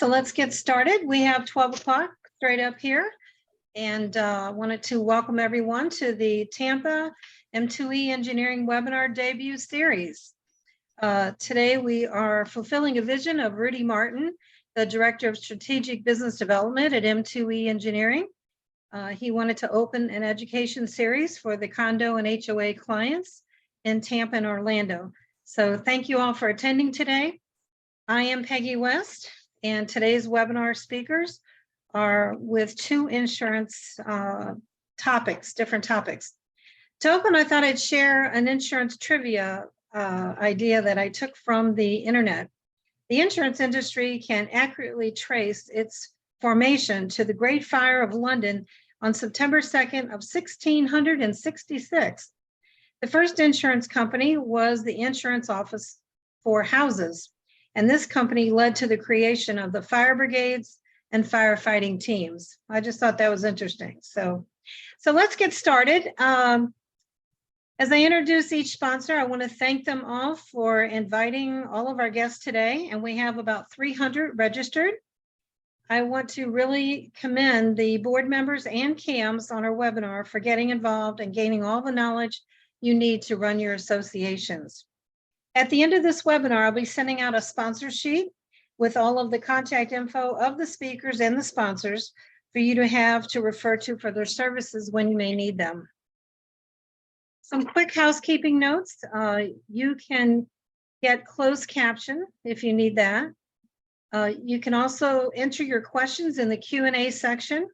So let's get started. We have 12 o'clock straight up here, and wanted to welcome everyone to the Tampa M2E Engineering Webinar Debut Series. Today we are fulfilling a vision of Rudy Martin, the Director of Strategic Business Development at M2E Engineering. He wanted to open an education series for the Condo and HOA clients in Tampa and Orlando. So thank you all for attending today. I am Peggy West, and today's webinar speakers are with two insurance different topics. To open, I thought I'd share an insurance trivia idea that I took from the internet. The insurance industry can accurately trace its formation to the Great Fire of London on September 2nd of 1666. The first insurance company was the Insurance Office for Houses, and this company led to the creation of the fire brigades and firefighting teams. I just thought that was interesting. So let's get started. As I introduce each sponsor, I want to thank them all for inviting all of our guests today, and we have about 300 registered. I want to really commend the board members and CAMs on our webinar for getting involved and gaining all the knowledge you need to run your associations. At the end of this webinar, I'll be sending out a sponsor sheet with all of the contact info of the speakers and the sponsors for you to have to refer to for their services when you may need them. Some quick housekeeping notes. You can get closed caption if you need that. You can also enter your questions in the Q&A section.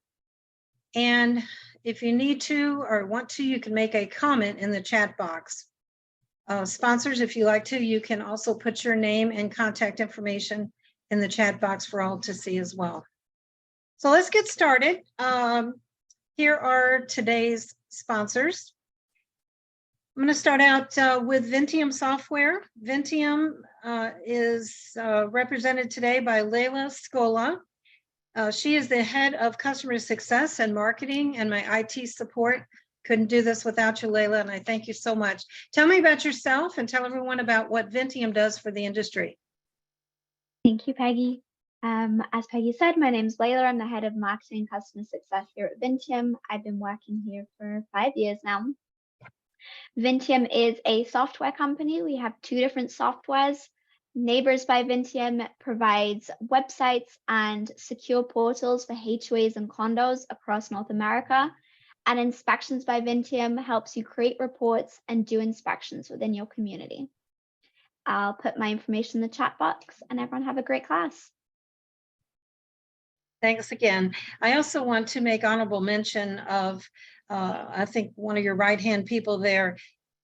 And if you need to or want to, you can make a comment in the chat box. Sponsors, if you like to, you can also put your name and contact information in the chat box for all to see as well. So let's get started. Here are today's sponsors. I'm going to start out with Vinteum software. Vinteum is represented today by Layla Scola. She is the head of customer success and marketing and my IT support. Couldn't do this without you, Layla, and I thank you so much. Tell me about yourself and tell everyone about what Vinteum does for the industry. Thank you, Peggy. As Peggy said, my name is Layla. I'm the head of marketing and customer success here at Vinteum. I've been working here for 5 years now. Vinteum is a software company. We have two different softwares. Neigbrs by Vinteum provides websites and secure portals for HOAs and condos across North America. And Inspections by Vinteum helps you create reports and do inspections within your community. I'll put my information in the chat box, and everyone have a great class. Thanks again. I also want to make honorable mention of, I think one of your right-hand people there,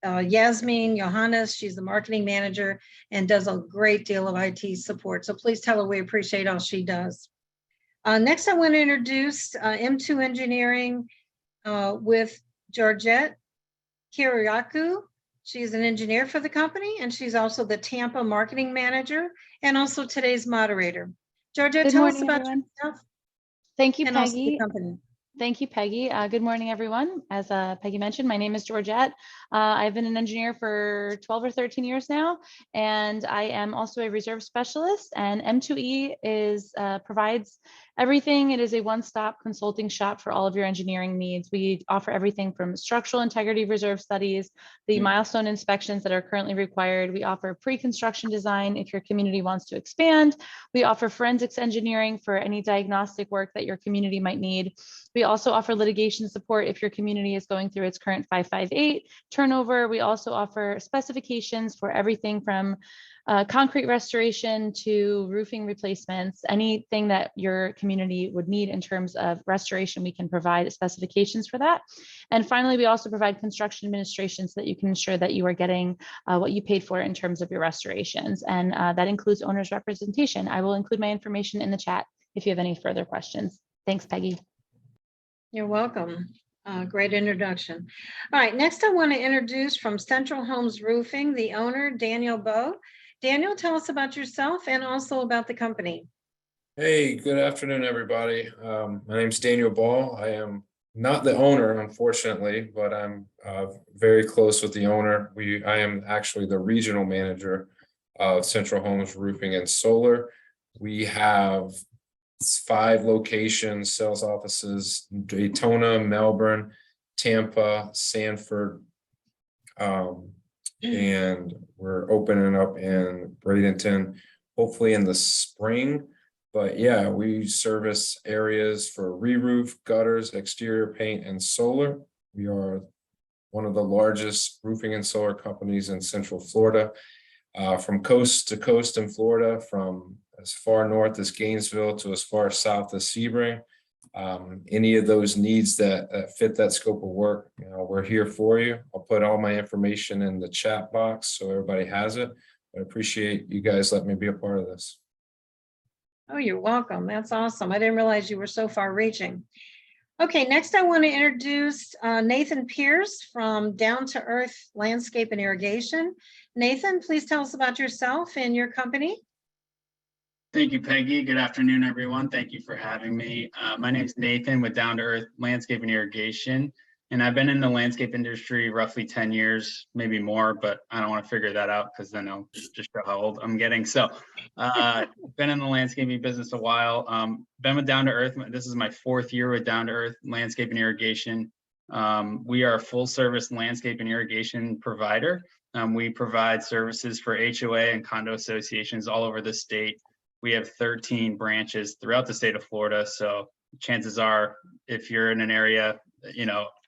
Yasmin Johannes. She's the marketing manager and does a great deal of IT support. So please tell her we appreciate all she does. Next, I want to introduce M2 Engineering with Georgette Kiriakou. She's an engineer for the company, and she's also the Tampa marketing manager and also today's moderator. Georgette, tell us about yourself. Thank you, and also Peggy. the company. Thank you, Peggy. Good morning, everyone. As Peggy mentioned, my name is Georgette. I've been an engineer for 12 or 13 years now, and I am also a reserve specialist. And M2E provides everything. It is a one-stop consulting shop for all of your engineering needs. We offer everything from structural integrity reserve studies, the milestone inspections that are currently required. We offer pre-construction design if your community wants to expand. We offer forensics engineering for any diagnostic work that your community might need. We also offer litigation support if your community is going through its current 558 turnover. We also offer specifications for everything from concrete restoration to roofing replacements. Anything that your community would need in terms of restoration, we can provide specifications for that. And finally, we also provide construction administration so that you can ensure that you are getting what you paid for in terms of your restorations. And that includes owner's representation. I will include my information in the chat if you have any further questions. Thanks, Peggy. You're welcome. Great introduction. All right, next I want to introduce from Central Homes Roofing, the owner, Daniel Bowe. Daniel, tell us about yourself and also about the company. Hey, good afternoon, everybody. My name's Daniel Bowe. I am not the owner, unfortunately, but I'm very close with the owner. I am actually the regional manager of Central Homes Roofing and Solar. We have 5 locations, sales offices, Daytona, Melbourne, Tampa, Sanford. And we're opening up in Bradenton, hopefully in the spring. But yeah, we service areas for re-roof, gutters, exterior paint, and solar. We are one of the largest roofing and solar companies in Central Florida. From coast to coast in Florida, from as far north as Gainesville to as far south as Sebring. Any of those needs that fit that scope of work, we're here for you. I'll put all my information in the chat box so everybody has it. I appreciate you guys letting me be a part of this. Oh, you're welcome. That's awesome. I didn't realize you were so far reaching. Okay, next I want to introduce Nathan Pierce from Down to Earth Landscape and Irrigation. Nathan, please tell us about yourself and your company. Thank you, Peggy. Good afternoon, everyone. Thank you for having me. My name is Nathan with Down to Earth Landscape and Irrigation, and I've been in the landscape industry roughly 10 years, maybe more, but I don't want to figure that out because then I'll just show how old I'm getting. So been in the landscaping business a while. Been with Down to Earth. This is my 4th year with Down to Earth Landscape and Irrigation. We are a full service landscape and irrigation provider. We provide services for HOA and condo associations all over the state. We have 13 branches throughout the state of Florida. So chances are, if you're in an area,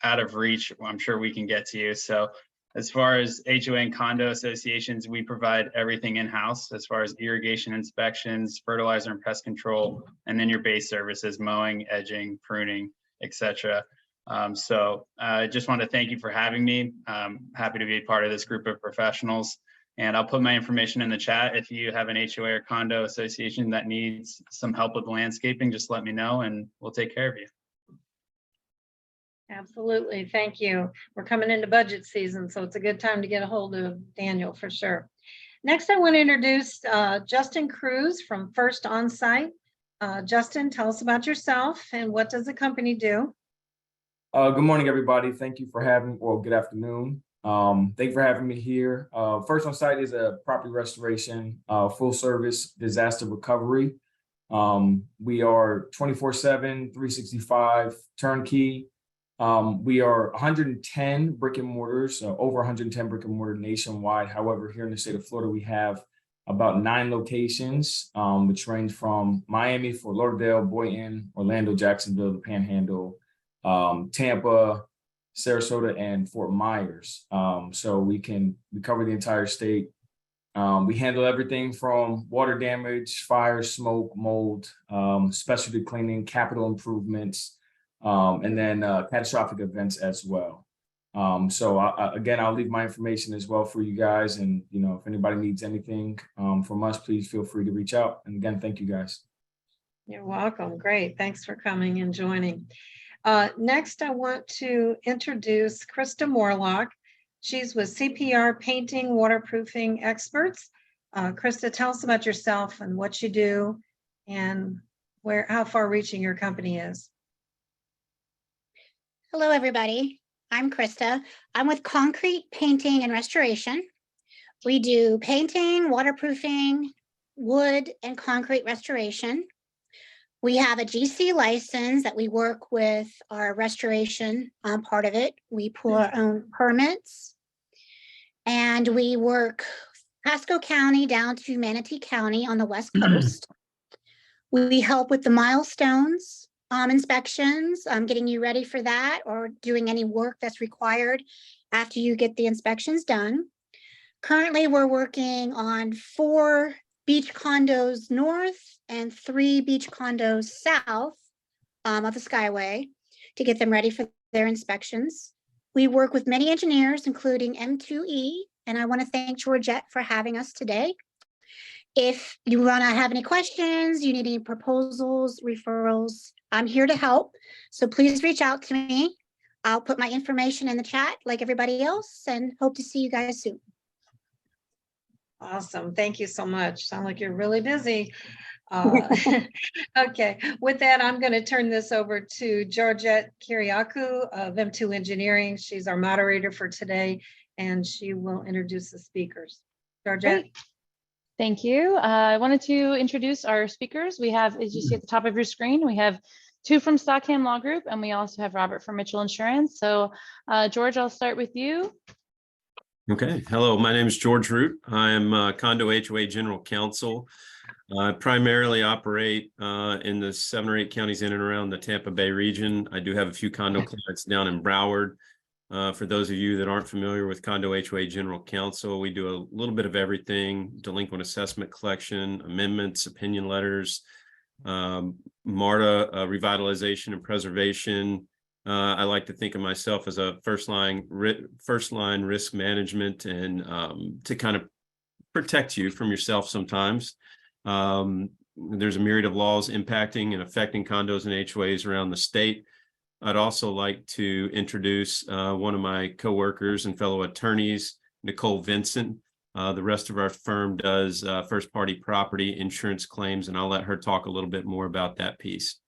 out of reach, I'm sure we can get to you. So as far as HOA and condo associations, we provide everything in-house as far as irrigation inspections, fertilizer and pest control, and then your base services, mowing, edging, pruning, etc. So I just want to thank you for having me. Happy to be a part of this group of professionals. And I'll put my information in the chat. If you have an HOA or condo association that needs some help with landscaping, just let me know and we'll take care of you. Absolutely. Thank you. We're coming into budget season, so it's a good time to get a hold of Daniel for sure. Next, I want to introduce Justin Cruz from First Onsite. Justin, tell us about yourself and what does the company do? Good morning, everybody. Thank you for having, well, good afternoon. Thank you for having me here. First Onsite is a property restoration, full service disaster recovery. We are 24/7, 365 turnkey. We are 110 brick and mortars, over 110 brick and mortar nationwide. However, here in the state of Florida, we have about 9 locations, which range from Miami, Fort Lauderdale, Boynton, Orlando, Jacksonville, the Panhandle, Tampa, Sarasota, and Fort Myers. So we cover the entire state. We handle everything from water damage, fire, smoke, mold, specialty cleaning, capital improvements, and then catastrophic events as well. So again, I'll leave my information as well for you guys. And, if anybody needs anything from us, please feel free to reach out. And again, thank you guys. You're welcome. Great. Thanks for coming and joining. Next, I want to introduce Krista Morlock. She's with CPR Painting Waterproofing Experts. Krista, tell us about yourself and what you do and how far reaching your company is. Hello, everybody. I'm Krista. I'm with Concrete Painting and Restoration. We do painting, waterproofing, wood, and concrete restoration. We have a GC license that we work with our restoration part of it. We pull our own permits and we work Pasco County down to Manatee County on the West Coast. We help with the milestones, inspections, getting you ready for that or doing any work that's required after you get the inspections done. Currently, we're working on 4 beach condos north and 3 beach condos south of the Skyway to get them ready for their inspections. We work with many engineers, including M2E, and I want to thank Georgette for having us today. If you want to have any questions, you need any proposals, referrals, I'm here to help. So please reach out to me. I'll put my information in the chat like everybody else and hope to see you guys soon. Awesome. Thank you so much. Sound like you're really busy. Okay, with that, I'm going to turn this over to Georgette Kiriakou of M2 Engineering. She's our moderator for today, and she will introduce the speakers. Georgette. Thank you. I wanted to introduce our speakers. We have, as you see at the top of your screen, we have two from Stockham Law Group, and we also have Robert from Mitchell Insurance. So George, I'll start with you. Okay. Hello, my name is George Root. I am Condo HOA General Counsel. I primarily operate in the 7 or 8 counties in and around the Tampa Bay region. I do have a few condo clients down in Broward. For those of you that aren't familiar with Condo HOA General Counsel, we do a little bit of everything: delinquent assessment collection, amendments, opinion letters, MARTA, revitalization and preservation. I like to think of myself as a first line risk management, and to kind of protect you from yourself sometimes. There's a myriad of laws impacting and affecting condos and HOAs around the state. I'd also like to introduce one of my coworkers and fellow attorneys, Nicole Vinson. The rest of our firm does first-party property insurance claims, and I'll let her talk a little bit more about that piece.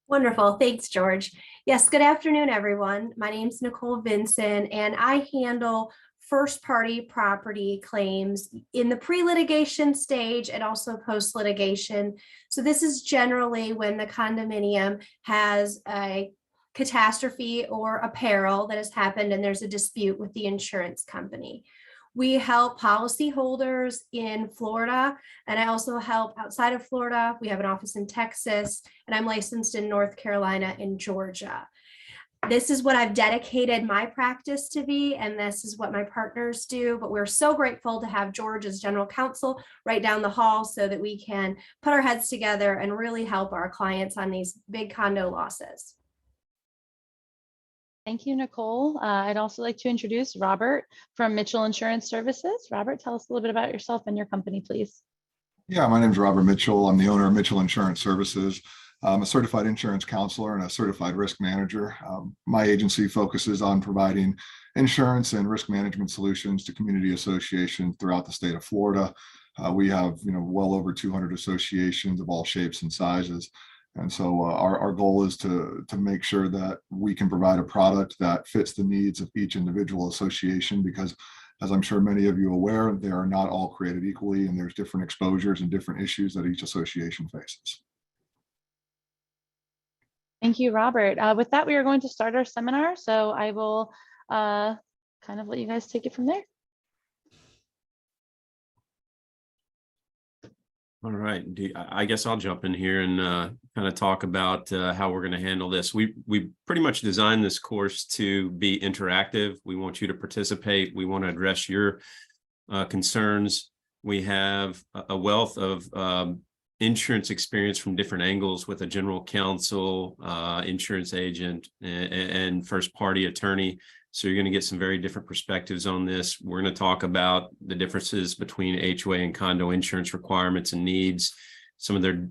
Wonderful. Thanks, George. Yes, good afternoon, everyone. My name is Nicole Vinson, and I handle first-party property claims in the pre-litigation stage and also post-litigation. So this is generally when the condominium has a catastrophe or a peril that has happened and there's a dispute with the insurance company. We help policyholders in Florida, and I also help outside of Florida. We have an office in Texas, and I'm licensed in North Carolina and Georgia. This is what I've dedicated my practice to be, and this is what my partners do. But we're so grateful to have George as general counsel right down the hall so that we can put our heads together and really help our clients on these big condo losses. Thank you, Nicole. I'd also like to introduce Robert from Mitchell Insurance Services. Robert, tell us a little bit about yourself and your company, please. Yeah, my name is Robert Mitchell. I'm the owner of Mitchell Insurance Services. I'm a certified insurance counselor and a certified risk manager. My agency focuses on providing insurance and risk management solutions to community associations throughout the state of Florida. We have, well over 200 associations of all shapes and sizes. And so our goal is to make sure that we can provide a product that fits the needs of each individual association, because as I'm sure many of you are aware, they are not all created equally, and there's different exposures and different issues that each association faces. Thank you, Robert. With that, we are going to start our seminar. So I will kind of let you guys take it from there. All right, I guess I'll jump in here and kind of talk about how we're going to handle this. We pretty much designed this course to be interactive. We want you to participate. We want to address your concerns. We have a wealth of insurance experience from different angles with a general counsel, insurance agent, and first-party attorney. So you're going to get some very different perspectives on this. We're going to talk about the differences between HOA and condo insurance requirements and needs. Some of their,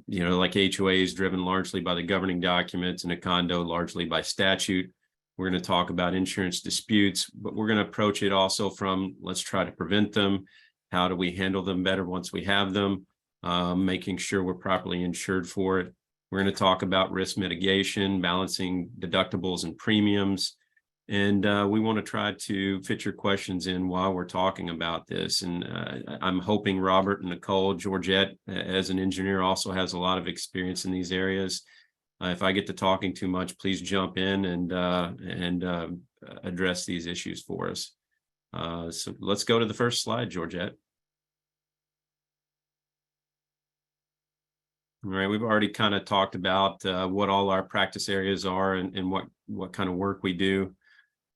like HOA is driven largely by the governing documents, and a condo largely by statute. We're going to talk about insurance disputes, but we're going to approach it also from, let's try to prevent them. How do we handle them better once we have them? Making sure we're properly insured for it. We're going to talk about risk mitigation, balancing deductibles and premiums. And we want to try to fit your questions in while we're talking about this. And I'm hoping Robert and Nicole, Georgette, as an engineer, also has a lot of experience in these areas. If I get to talking too much, please jump in and address these issues for us. So let's go to the first slide, Georgette. All right, we've already kind of talked about what all our practice areas are and what kind of work we do.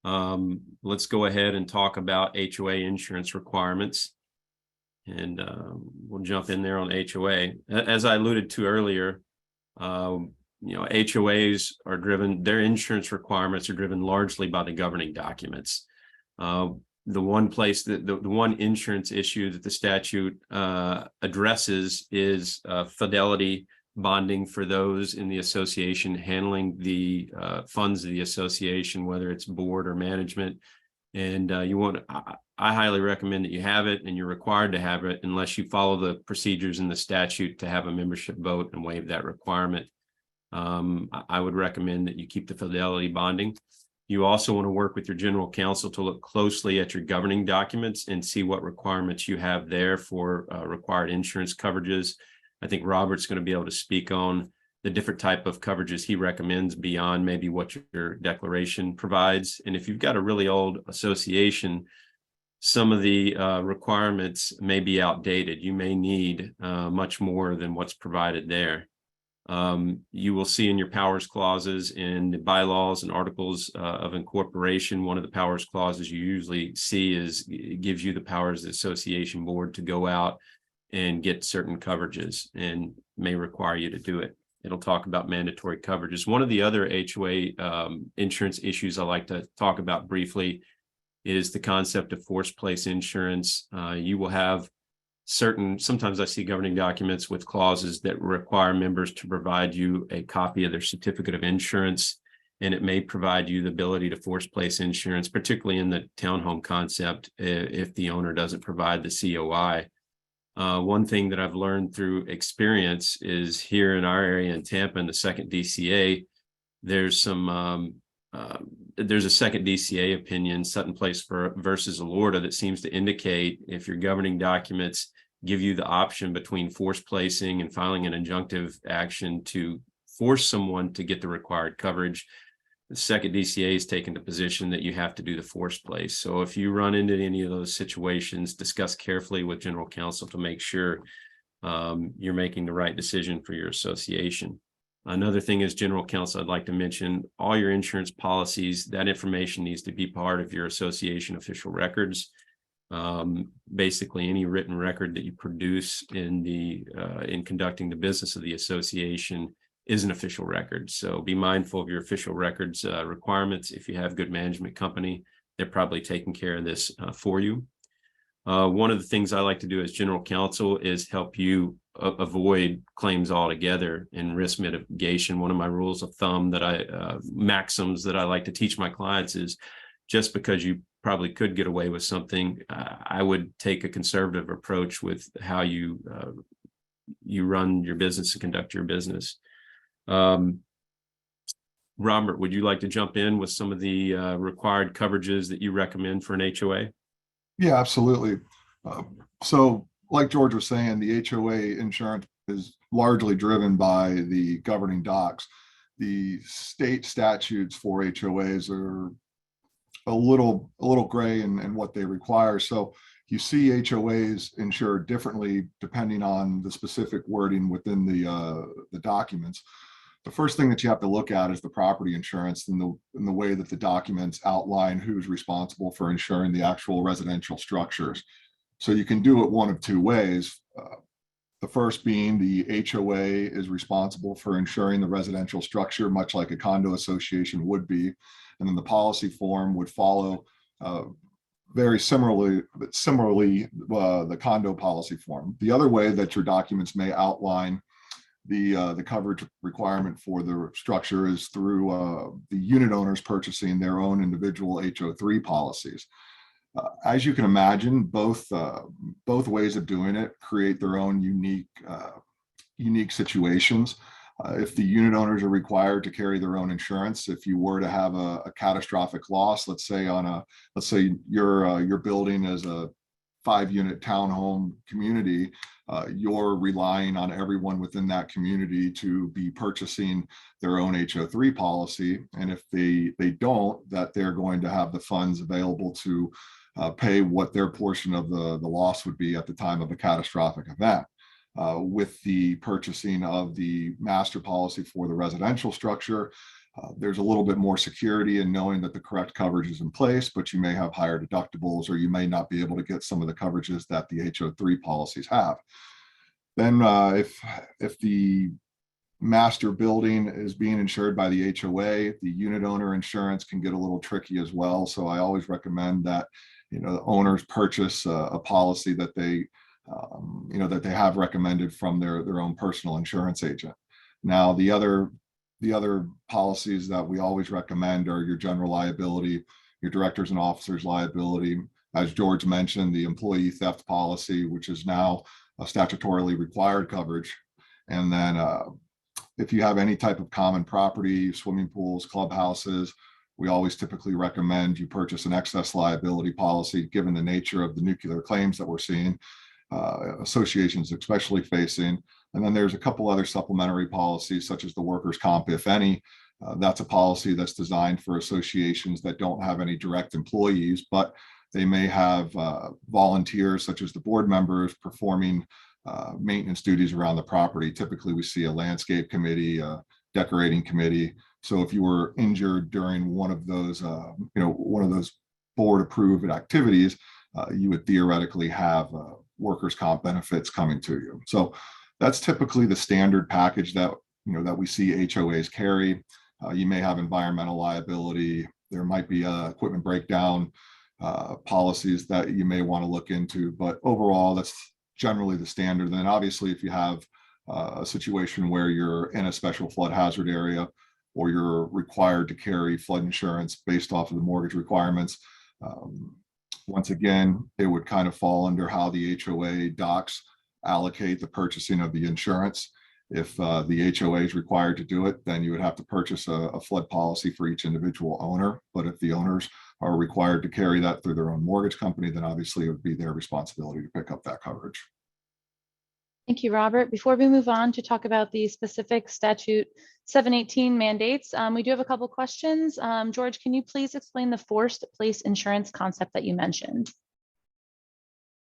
Let's go ahead and talk about HOA insurance requirements. And we'll jump in there on HOA. As I alluded to earlier, HOAs are driven, their insurance requirements are driven largely by the governing documents. The one place that the one insurance issue that the statute addresses is fidelity bonding for those in the association handling the funds of the association, whether it's board or management. And I highly recommend that you have it, and you're required to have it unless you follow the procedures in the statute to have a membership vote and waive that requirement. I would recommend that you keep the fidelity bonding. You also want to work with your general counsel to look closely at your governing documents and see what requirements you have there for required insurance coverages. I think Robert's going to be able to speak on the different type of coverages he recommends beyond maybe what your declaration provides. And if you've got a really old association, some of the requirements may be outdated. You may need much more than what's provided there. You will see in your powers clauses in the bylaws and articles of incorporation, one of the powers clauses you usually see is it gives you the powers of the association board to go out and get certain coverages and may require you to do it. It'll talk about mandatory coverages. One of the other HOA insurance issues I like to talk about briefly is the concept of forced place insurance. You will have sometimes I see governing documents with clauses that require members to provide you a copy of their certificate of insurance, and it may provide you the ability to force place insurance, particularly in the townhome concept, if the owner doesn't provide the COI. One thing that I've learned through experience is here in our area in Tampa, in the second DCA, there's a second DCA opinion, Sutton Place versus Alorta, that seems to indicate if your governing documents give you the option between force placing and filing an injunctive action to force someone to get the required coverage, the second DCA is taking the position that you have to do the force place. So if you run into any of those situations, discuss carefully with general counsel to make sure you're making the right decision for your association. Another thing is general counsel, I'd like to mention all your insurance policies, that information needs to be part of your association official records. Basically any written record that you produce in conducting the business of the association is an official record. So be mindful of your official records requirements. If you have good management company, they're probably taking care of this for you. One of the things I like to do as general counsel is help you avoid claims altogether in risk mitigation. One of my rules of thumb maxims that I like to teach my clients is just because you probably could get away with something, I would take a conservative approach with how you run your business and conduct your business. Robert, would you like to jump in with some of the required coverages that you recommend for an HOA? Yeah, absolutely. So like George was saying, the HOA insurance is largely driven by the governing docs. The state statutes for HOAs are a little gray in what they require. So you see HOAs insured differently depending on the specific wording within the documents. The first thing that you have to look at is the property insurance in the way that the documents outline who's responsible for insuring the actual residential structures. So you can do it one of two ways. The first being the HOA is responsible for insuring the residential structure, much like a condo association would be. And then the policy form would follow very similarly the condo policy form. The other way that your documents may outline the coverage requirement for the structure is through the unit owners purchasing their own individual HO3 policies. As you can imagine, both ways of doing it create their own unique situations. If the unit owners are required to carry their own insurance, if you were to have a catastrophic loss, let's say your building is a 5-unit townhome community, you're relying on everyone within that community to be purchasing their own HO3 policy. And if they don't, that they're going to have the funds available to pay what their portion of the loss would be at the time of a catastrophic event. With the purchasing of the master policy for the residential structure, there's a little bit more security in knowing that the correct coverage is in place, but you may have higher deductibles, or you may not be able to get some of the coverages that the HO3 policies have. Then if the master building is being insured by the HOA, the unit owner insurance can get a little tricky as well. So I always recommend that the owners purchase a policy that they have recommended from their own personal insurance agent. Now, the other policies that we always recommend are your general liability, your directors and officers liability. As George mentioned, the employee theft policy, which is now a statutorily required coverage. And then if you have any type of common property, swimming pools, clubhouses, We always typically recommend you purchase an excess liability policy, given the nature of the nuclear claims that we're seeing, associations especially facing. And then there's a couple other supplementary policies, such as the workers' comp, if any. That's a policy that's designed for associations that don't have any direct employees, but they may have volunteers, such as the board members, performing maintenance duties around the property. Typically, we see a landscape committee, a decorating committee. So if you were injured during one of those, one of those board-approved activities, you would theoretically have workers' comp benefits coming to you. So that's typically the standard package that that we see HOAs carry. You may have environmental liability. There might be equipment breakdown policies that you may want to look into, but overall, that's generally the standard. And then obviously, if you have a situation where you're in a special flood hazard area, or you're required to carry flood insurance based off of the mortgage requirements, once again, it would kind of fall under how the HOA docs allocate the purchasing of the insurance. If the HOA is required to do it, then you would have to purchase a flood policy for each individual owner. But if the owners are required to carry that through their own mortgage company, then obviously it would be their responsibility to pick up that coverage. Thank you, Robert. Before we move on to talk about the specific statute 718 mandates, we do have a couple questions. George, can you please explain the forced place insurance concept that you mentioned?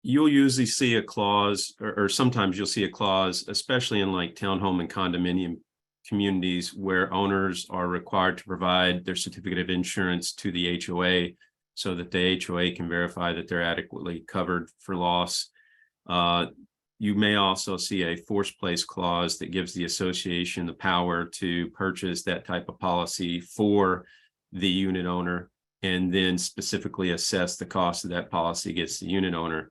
You'll usually see a clause, or sometimes you'll see a clause, especially in like townhome and condominium communities, where owners are required to provide their certificate of insurance to the HOA so that the HOA can verify that they're adequately covered for loss. You may also see a forced place clause that gives the association the power to purchase that type of policy for the unit owner, and then specifically assess the cost of that policy against the unit owner.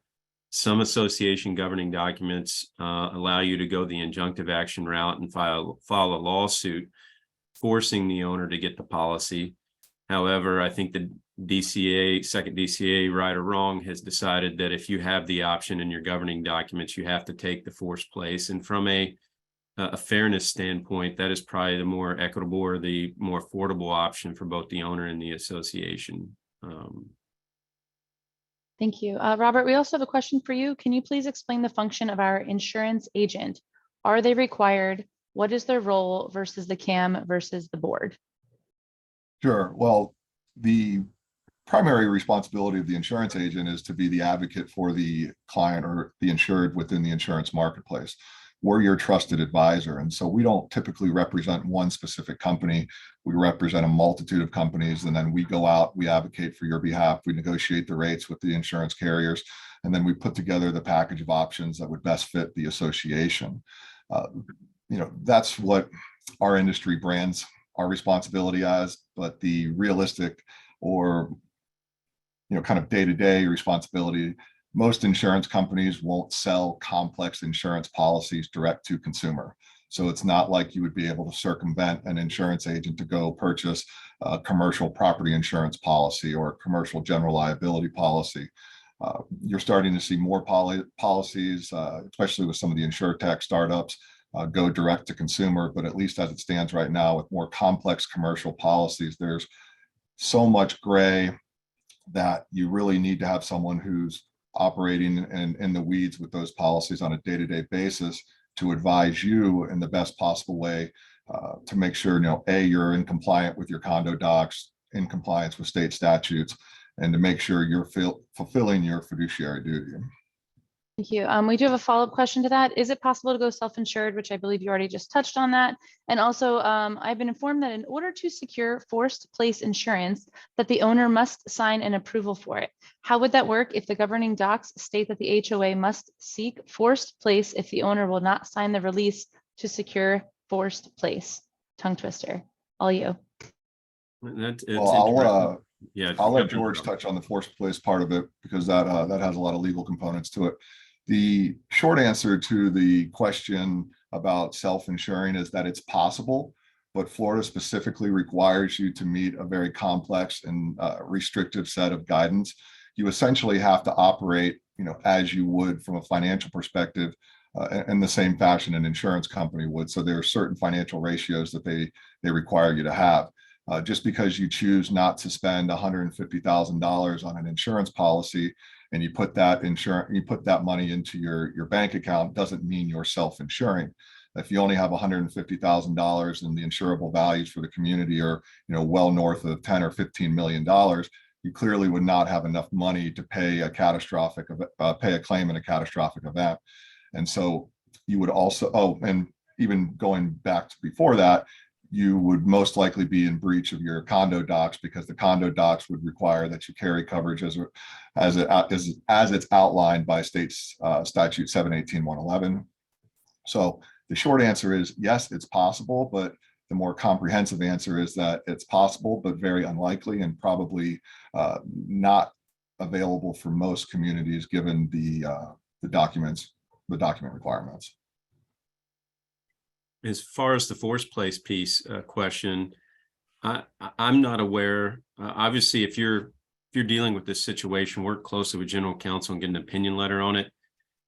Some association governing documents allow you to go the injunctive action route and file a lawsuit forcing the owner to get the policy. However, I think the DCA, second DCA, right or wrong, has decided that if you have the option in your governing documents, you have to take the forced place. And from a fairness standpoint, that is probably the more equitable or the more affordable option for both the owner and the association. Thank you. Robert, we also have a question for you. Can you please explain the function of our insurance agent? Are they required? What is their role versus the CAM versus the board? Sure. Well, the primary responsibility of the insurance agent is to be the advocate for the client or the insured within the insurance marketplace. We're your trusted advisor. And so we don't typically represent one specific company. We represent a multitude of companies, and then we go out, we advocate for your behalf, we negotiate the rates with the insurance carriers, and then we put together the package of options that would best fit the association. That's what our industry brands our responsibility as, but the realistic or kind of day-to-day responsibility, most insurance companies won't sell complex insurance policies direct to consumer. So it's not like you would be able to circumvent an insurance agent to go purchase a commercial property insurance policy or a commercial general liability policy. You're starting to see more policies, especially with some of the insurtech startups, go direct to consumer. But at least as it stands right now, with more complex commercial policies, there's so much gray that you really need to have someone who's operating in the weeds with those policies on a day-to-day basis to advise you in the best possible way to make sure, you're in compliant with your condo docs, in compliance with state statutes, and to make sure you're fulfilling your fiduciary duty. Thank you. We do have a follow-up question to that. Is it possible to go self-insured, which I believe you already just touched on that? And also, I've been informed that in order to secure forced place insurance, that the owner must sign an approval for it. How would that work if the governing docs state that the HOA must seek forced place if the owner will not sign the release to secure forced place? Tongue twister. All you. I'll let George touch on the forced place part of it, because that has a lot of legal components to it. The short answer to the question about self-insuring is that it's possible, but Florida specifically requires you to meet a very complex and restrictive set of guidance. You essentially have to operate, as you would from a financial perspective, in the same fashion an insurance company would. So there are certain financial ratios that they require you to have. Just because you choose not to spend $150,000 on an insurance policy and you put that money into your bank account doesn't mean you're self-insuring. If you only have $150,000 and the insurable values for the community are, well north of 10 or $15 million, you clearly would not have enough money to pay a claim in a catastrophic event. And so you would also, and even going back to before that, you would most likely be in breach of your condo docs, because the condo docs would require that you carry coverage as it's outlined by state's statute 718-111. So the short answer is yes, it's possible, but the more comprehensive answer is that it's possible, but very unlikely, and probably not available for most communities given the document requirements. As far as the forced place piece question, I'm not aware. Obviously, if you're dealing with this situation, work closely with general counsel and get an opinion letter on it.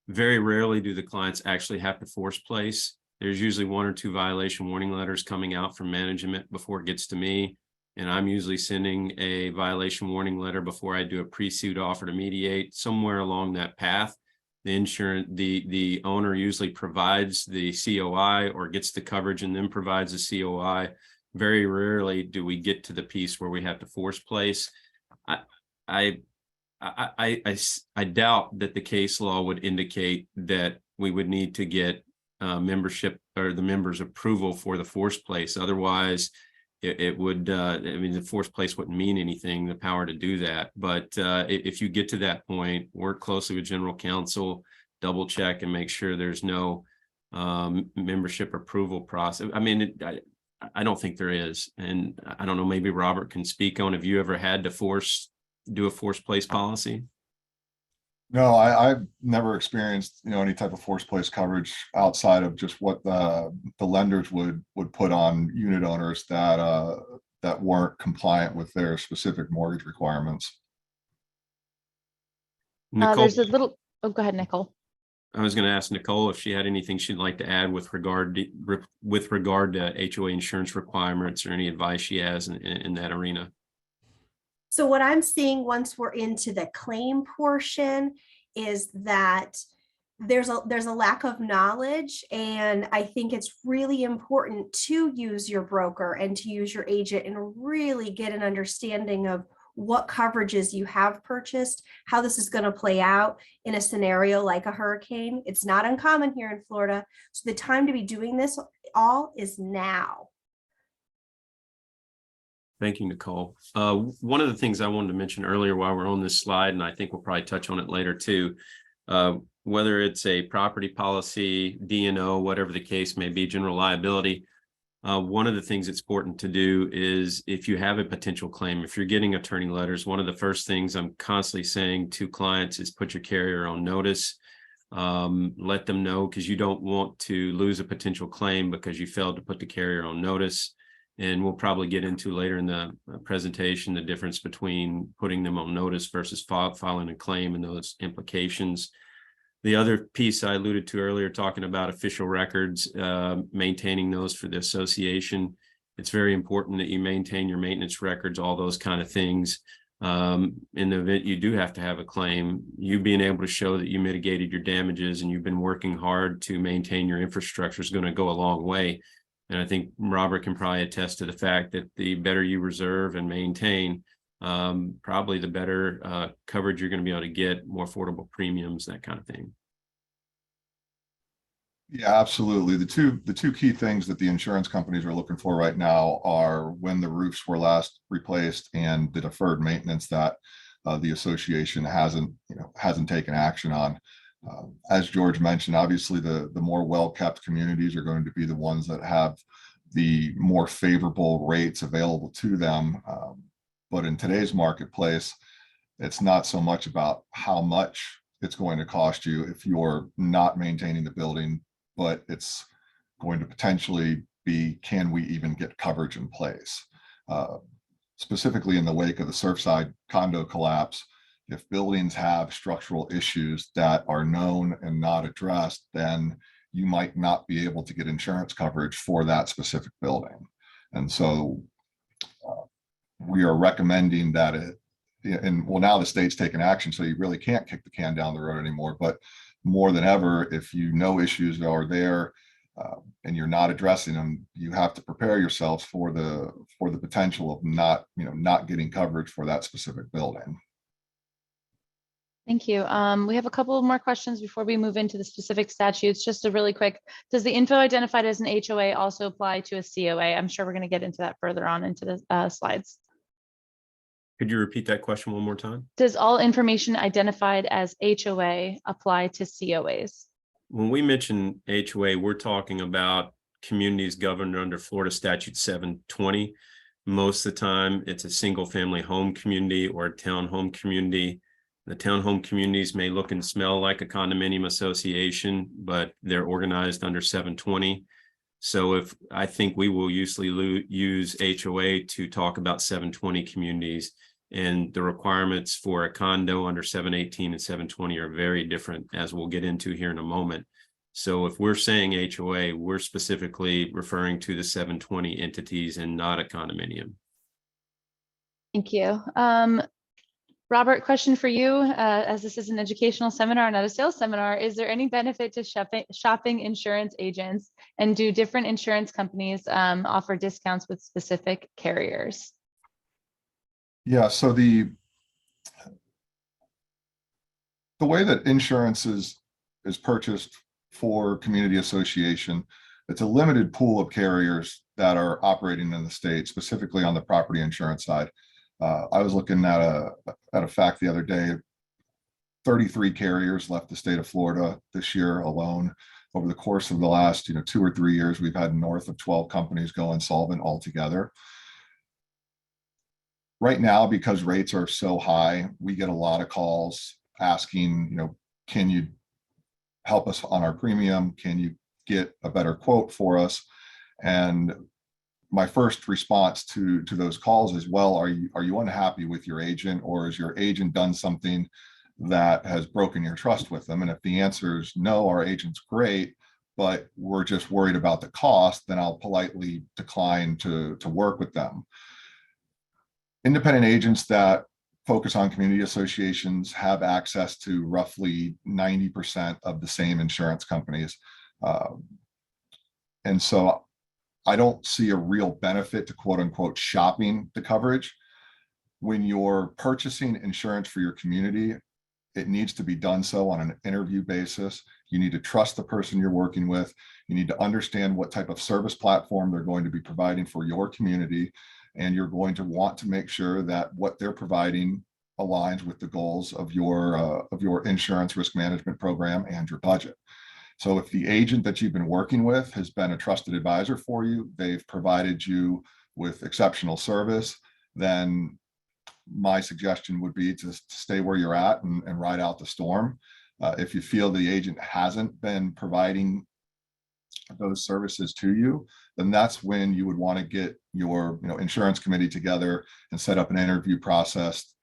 Very rarely do the clients actually have to force place. There's usually 1 or 2 violation warning letters coming out from management before it gets to me. And I'm usually sending a violation warning letter before I do a pre-suit offer to mediate. Somewhere along that path, the owner usually provides the COI or gets the coverage and then provides the COI. Very rarely do we get to the piece where we have to force place. I doubt that the case law would indicate that we would need to get membership or the members' approval for the forced place. Otherwise, it would, the forced place wouldn't mean anything, the power to do that. But if you get to that point, work closely with general counsel, double check and make sure there's no membership approval process. I don't think there is. And I don't know, maybe Robert can speak on, have you ever had to do a forced place policy? No, I've never experienced, any type of forced place coverage outside of just what the lenders would put on unit owners that weren't compliant with their specific mortgage requirements. Nicole, There's a little, oh, go ahead, Nicole. I was going to ask Nicole if she had anything she'd like to add with regard to HOA insurance requirements or any advice she has in that arena. So what I'm seeing once we're into the claim portion is that there's a lack of knowledge, and I think it's really important to use your broker and to use your agent and really get an understanding of what coverages you have purchased, how this is going to play out in a scenario like a hurricane. It's not uncommon here in Florida. So the time to be doing this all is now. Thank you, Nicole. One of the things I wanted to mention earlier while we're on this slide, and I think we'll probably touch on it later too, whether it's a property policy, D&O, whatever the case may be, general liability, one of the things that's important to do is if you have a potential claim, if you're getting attorney letters, one of the first things I'm constantly saying to clients is put your carrier on notice. Let them know, because you don't want to lose a potential claim because you failed to put the carrier on notice. And we'll probably get into later in the presentation the difference between putting them on notice versus filing a claim and those implications. The other piece I alluded to earlier, talking about official records, maintaining those for the association. It's very important that you maintain your maintenance records, all those kind of things. In the event you do have to have a claim, you being able to show that you mitigated your damages and you've been working hard to maintain your infrastructure is going to go a long way. And I think Robert can probably attest to the fact that the better you reserve and maintain, probably the better coverage you're going to be able to get, more affordable premiums, that kind of thing. Yeah, absolutely. The two key things that the insurance companies are looking for right now are when the roofs were last replaced and the deferred maintenance that the association hasn't taken action on. As George mentioned, obviously the more well-kept communities are going to be the ones that have the more favorable rates available to them. But in today's marketplace, it's not so much about how much it's going to cost you if you're not maintaining the building, but it's going to potentially be, can we even get coverage in place? Specifically in the wake of the Surfside condo collapse, if buildings have structural issues that are known and not addressed, then you might not be able to get insurance coverage for that specific building. And so we are recommending that and well, now the state's taken action, so you really can't kick the can down the road anymore. But more than ever, if you know issues are there and you're not addressing them, you have to prepare yourselves for the potential of not getting coverage for that specific building. Thank you. We have a couple of more questions before we move into the specific statutes. Just a really quick, does the info identified as an HOA also apply to a COA? I'm sure we're going to get into that further on into the slides. Could you repeat that question one more time? Does all information identified as HOA apply to COAs? When we mention HOA, we're talking about communities governed under Florida Statute 720. Most of the time, it's a single family home community or a townhome community. The townhome communities may look and smell like a condominium association, but they're organized under 720. So I think we will usually use HOA to talk about 720 communities, and the requirements for a condo under 718 and 720 are very different, as we'll get into here in a moment. So if we're saying HOA, we're specifically referring to the 720 entities and not a condominium. Thank you. Robert, question for you, as this is an educational seminar, not a sales seminar. Is there any benefit to shopping insurance agents, and do different insurance companies offer discounts with specific carriers? Yeah, so the way that insurance is purchased for community association, it's a limited pool of carriers that are operating in the state, specifically on the property insurance side. I was looking at a fact the other day. 33 carriers left the state of Florida this year alone. Over the course of the last 2 or 3 years, we've had north of 12 companies go insolvent altogether. Right now, because rates are so high, we get a lot of calls asking, can you help us on our premium? Can you get a better quote for us? And my first response to those calls is, well, are you unhappy with your agent, or has your agent done something that has broken your trust with them? And if the answer is no, our agent's great, but we're just worried about the cost, then I'll politely decline to work with them. Independent agents that focus on community associations have access to roughly 90% of the same insurance companies. And so I don't see a real benefit to quote unquote shopping the coverage. When you're purchasing insurance for your community, it needs to be done so on an interview basis. You need to trust the person you're working with. You need to understand what type of service platform they're going to be providing for your community. And you're going to want to make sure that what they're providing aligns with the goals of your insurance risk management program and your budget. So if the agent that you've been working with has been a trusted advisor for you, they've provided you with exceptional service, then my suggestion would be to stay where you're at and ride out the storm. If you feel the agent hasn't been providing those services to you, then that's when you would want to get your insurance committee together and set up an interview process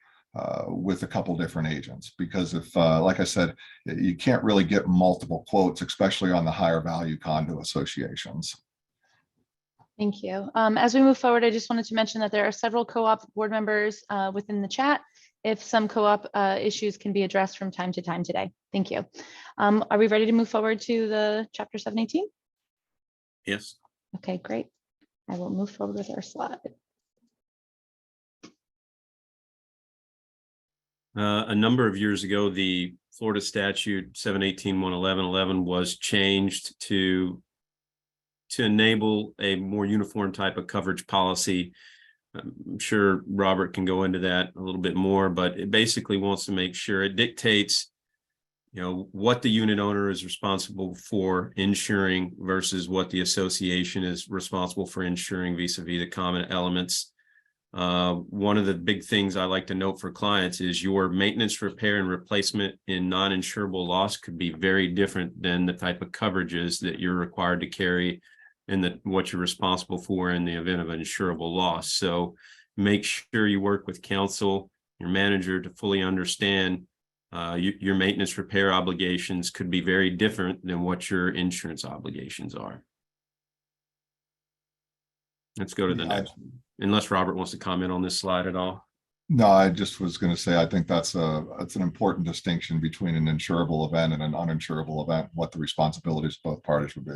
with a couple different agents. Because if, like I said, you can't really get multiple quotes, especially on the higher value condo associations. Thank you. As we move forward, I just wanted to mention that there are several co-op board members within the chat. If some co-op issues can be addressed from time to time today. Thank you. Are we ready to move forward to the chapter 718? Yes. Okay, great. I will move forward with our slide. A number of years ago, the Florida statute 718-111-11 was changed to enable a more uniform type of coverage policy. I'm sure Robert can go into that a little bit more, but it basically wants to make sure it dictates, what the unit owner is responsible for insuring versus what the association is responsible for insuring vis-a-vis the common elements. One of the big things I like to note for clients is your maintenance, repair, and replacement in non-insurable loss could be very different than the type of coverages that you're required to carry and what you're responsible for in the event of an insurable loss. So make sure you work with counsel, your manager, to fully understand your maintenance repair obligations could be very different than what your insurance obligations are. Let's go to the Yeah, next, unless Robert wants to comment on this slide at all. No, I just was going to say, I think that's an important distinction between an insurable event and an uninsurable event, what the responsibilities of both parties would be.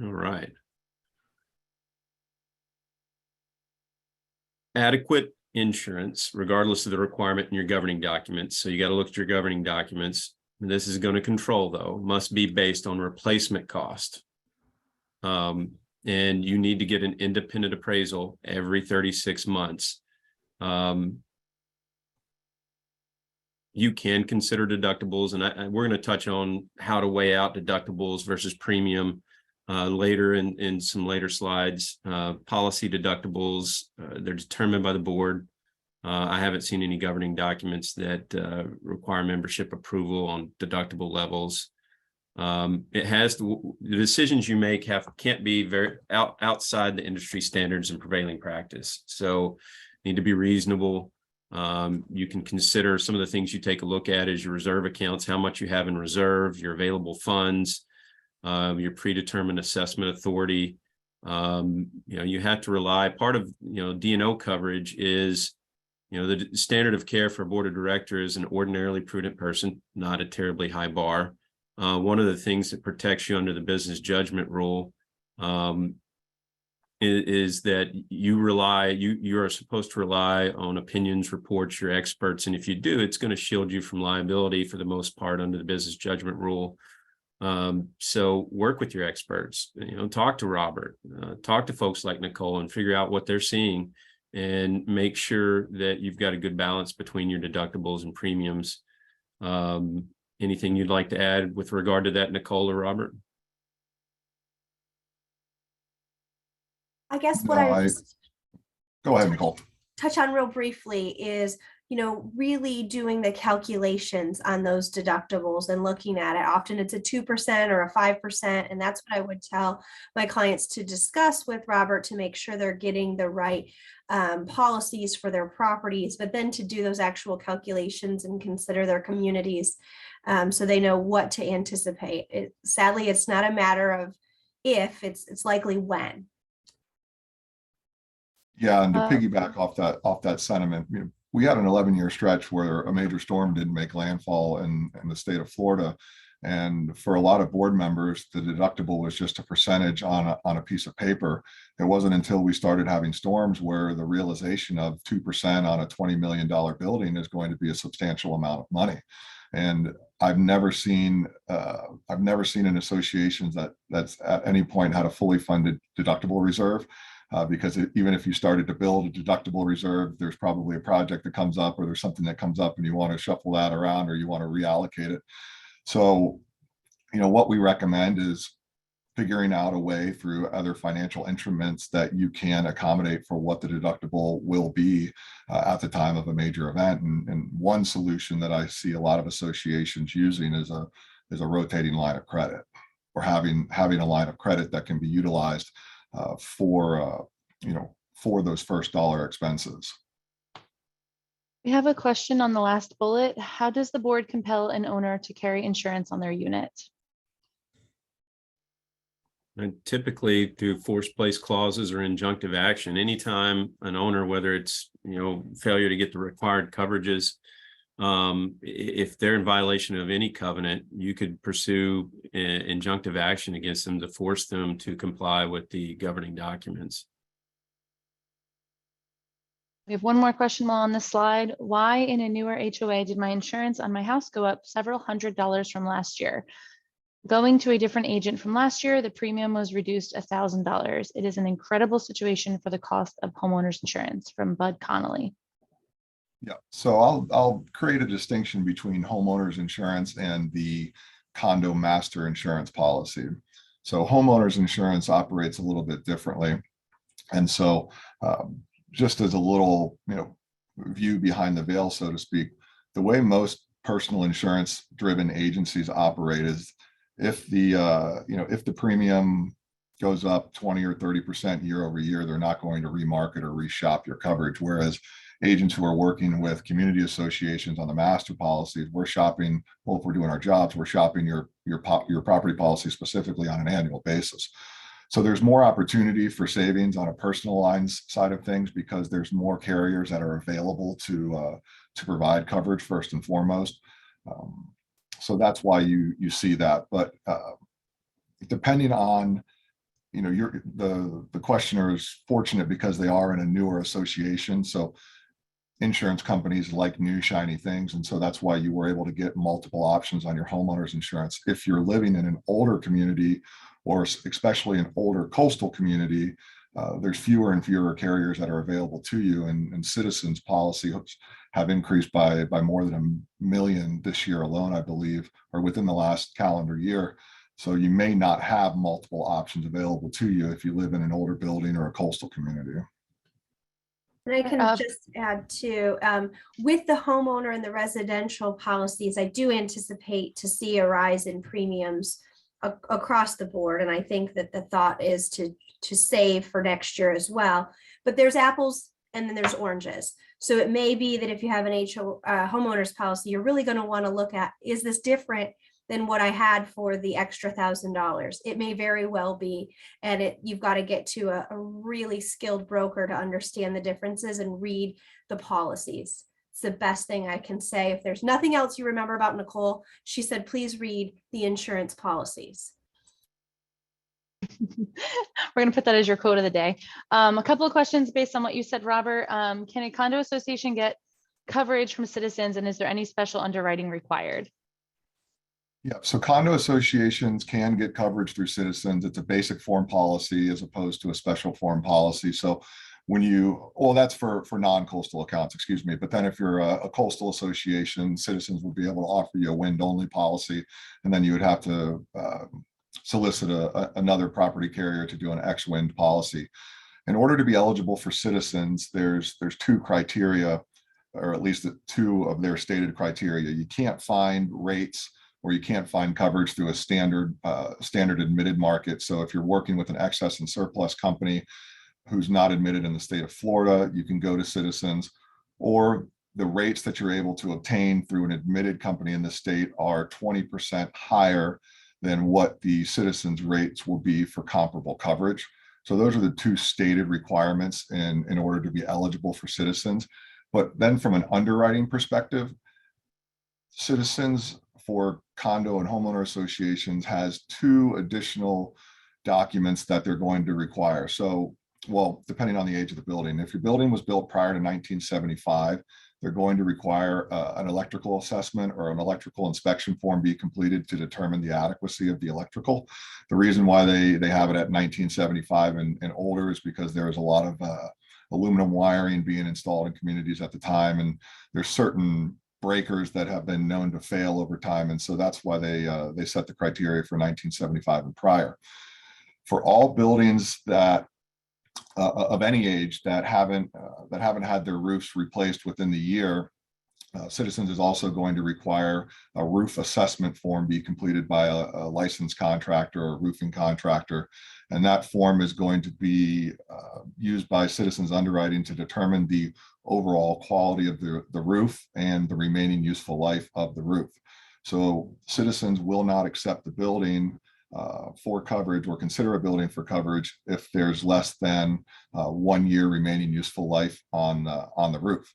All right. Adequate insurance, regardless of the requirement in your governing documents. So you got to look at your governing documents. This is going to control, though, must be based on replacement cost. And you need to get an independent appraisal every 36 months. You can consider deductibles, and we're going to touch on how to weigh out deductibles versus premium later in some later slides. Policy deductibles, they're determined by the board. I haven't seen any governing documents that require membership approval on deductible levels. It has the decisions you make can't be very outside the industry standards and prevailing practice. So need to be reasonable. You can consider some of the things you take a look at is your reserve accounts, how much you have in reserve, your available funds, your predetermined assessment authority. You have to rely, part of, D&O coverage is, the standard of care for a board of directors, an ordinarily prudent person, not a terribly high bar. One of the things that protects you under the business judgment rule is that you are supposed to rely on opinions, reports, your experts, and if you do, it's going to shield you from liability for the most part under the business judgment rule. So work with your experts, talk to Robert, talk to folks like Nicole and figure out what they're seeing and make sure that you've got a good balance between your deductibles and premiums. Anything you'd like to add with regard to that, Nicole or Robert? I guess No, what I Go ahead, Nicole. touch on real briefly is, really doing the calculations on those deductibles and looking at it. Often it's a 2% or a 5%. And that's what I would tell my clients to discuss with Robert to make sure they're getting the right policies for their properties, but then to do those actual calculations and consider their communities so they know what to anticipate. Sadly, it's not a matter of if, it's likely when. Yeah, and to piggyback off that sentiment, we had an 11-year stretch where a major storm didn't make landfall in the state of Florida. And for a lot of board members, the deductible was just a percentage on a piece of paper. It wasn't until we started having storms where the realization of 2% on a $20 million building is going to be a substantial amount of money. And I've never seen an association that's at any point had a fully funded deductible reserve. Because even if you started to build a deductible reserve, there's probably a project that comes up or there's something that comes up and you want to shuffle that around or you want to reallocate it. So, what we recommend is figuring out a way through other financial instruments that you can accommodate for what the deductible will be at the time of a major event. And one solution that I see a lot of associations using is a rotating line of credit, or having a line of credit that can be utilized for those first dollar expenses. We have a question on the last bullet. How does the board compel an owner to carry insurance on their unit? And typically through forced place clauses or injunctive action, anytime an owner, whether it's, failure to get the required coverages, if they're in violation of any covenant, you could pursue injunctive action against them to force them to comply with the governing documents. We have one more question while on this slide. Why in a newer HOA did my insurance on my house go up several $100s from last year? Going to a different agent from last year, the premium was reduced $1,000. It is an incredible situation for the cost of homeowners insurance. From Bud Connolly. Yeah, so I'll create a distinction between homeowners insurance and the condo master insurance policy. So homeowners insurance operates a little bit differently. And so just as a little, view behind the veil, so to speak, the way most personal insurance driven agencies operate is if the premium goes up 20 or 30% year over year, they're not going to remarket or reshop your coverage. Whereas agents who are working with community associations on the master policies, we're shopping, well, if we're doing our jobs, we're shopping your property policy specifically on an annual basis. So there's more opportunity for savings on a personal lines side of things because there's more carriers that are available to provide coverage first and foremost. So that's why you see that. But depending on, you know, the questioner is fortunate because they are in a newer association. So insurance companies like new shiny things. And so that's why you were able to get multiple options on your homeowner's insurance. If you're living in an older community, or especially an older coastal community, there's fewer and fewer carriers that are available to you, and Citizens policies have increased by more than 1 million this year alone, I believe, or within the last calendar year. So you may not have multiple options available to you if you live in an older building or a coastal community. And I can just add too, with the homeowner and the residential policies, I do anticipate to see a rise in premiums across the board. And I think that the thought is to save for next year as well. But there's apples and then there's oranges. So it may be that if you have an homeowner's policy, you're really going to want to look at, is this different than what I had for the extra $1,000? It may very well be, and you've got to get to a really skilled broker to understand the differences and read the policies. It's the best thing I can say. If there's nothing else you remember about Nicole, she said, please read the insurance policies. We're going to put that as your quote of the day. A couple of questions based on what you said, Robert. Can a condo association get coverage from Citizens, and is there any special underwriting required? Yeah, so condo associations can get coverage through Citizens. It's a basic form policy as opposed to a special form policy. So when well, that's for non-coastal accounts, excuse me. But then if you're a coastal association, Citizens would be able to offer you a wind-only policy, and then you would have to solicit another property carrier to do an X-wind policy. In order to be eligible for Citizens, there's two criteria, or at least two of their stated criteria. You can't find rates, or you can't find coverage through a standard admitted market. So if you're working with an excess and surplus company who's not admitted in the state of Florida, you can go to Citizens, or the rates that you're able to obtain through an admitted company in the state are 20% higher than what the Citizens rates will be for comparable coverage. So those are the two stated requirements in order to be eligible for Citizens. But then from an underwriting perspective, Citizens for condo and homeowner associations has two additional documents that they're going to require. So, well, depending on the age of the building, if your building was built prior to 1975, they're going to require an electrical assessment or an electrical inspection form be completed to determine the adequacy of the electrical. The reason why they have it at 1975 and older is because there was a lot of aluminum wiring being installed in communities at the time, and there's certain breakers that have been known to fail over time, and so that's why they set the criteria for 1975 and prior. For all buildings that of any age that haven't had their roofs replaced within the year, Citizens is also going to require a roof assessment form be completed by a licensed contractor or roofing contractor, and that form is going to be used by Citizens underwriting to determine the overall quality of the roof and the remaining useful life of the roof. So Citizens will not accept the building for coverage or consider a building for coverage if there's less than 1 year remaining useful life on the roof.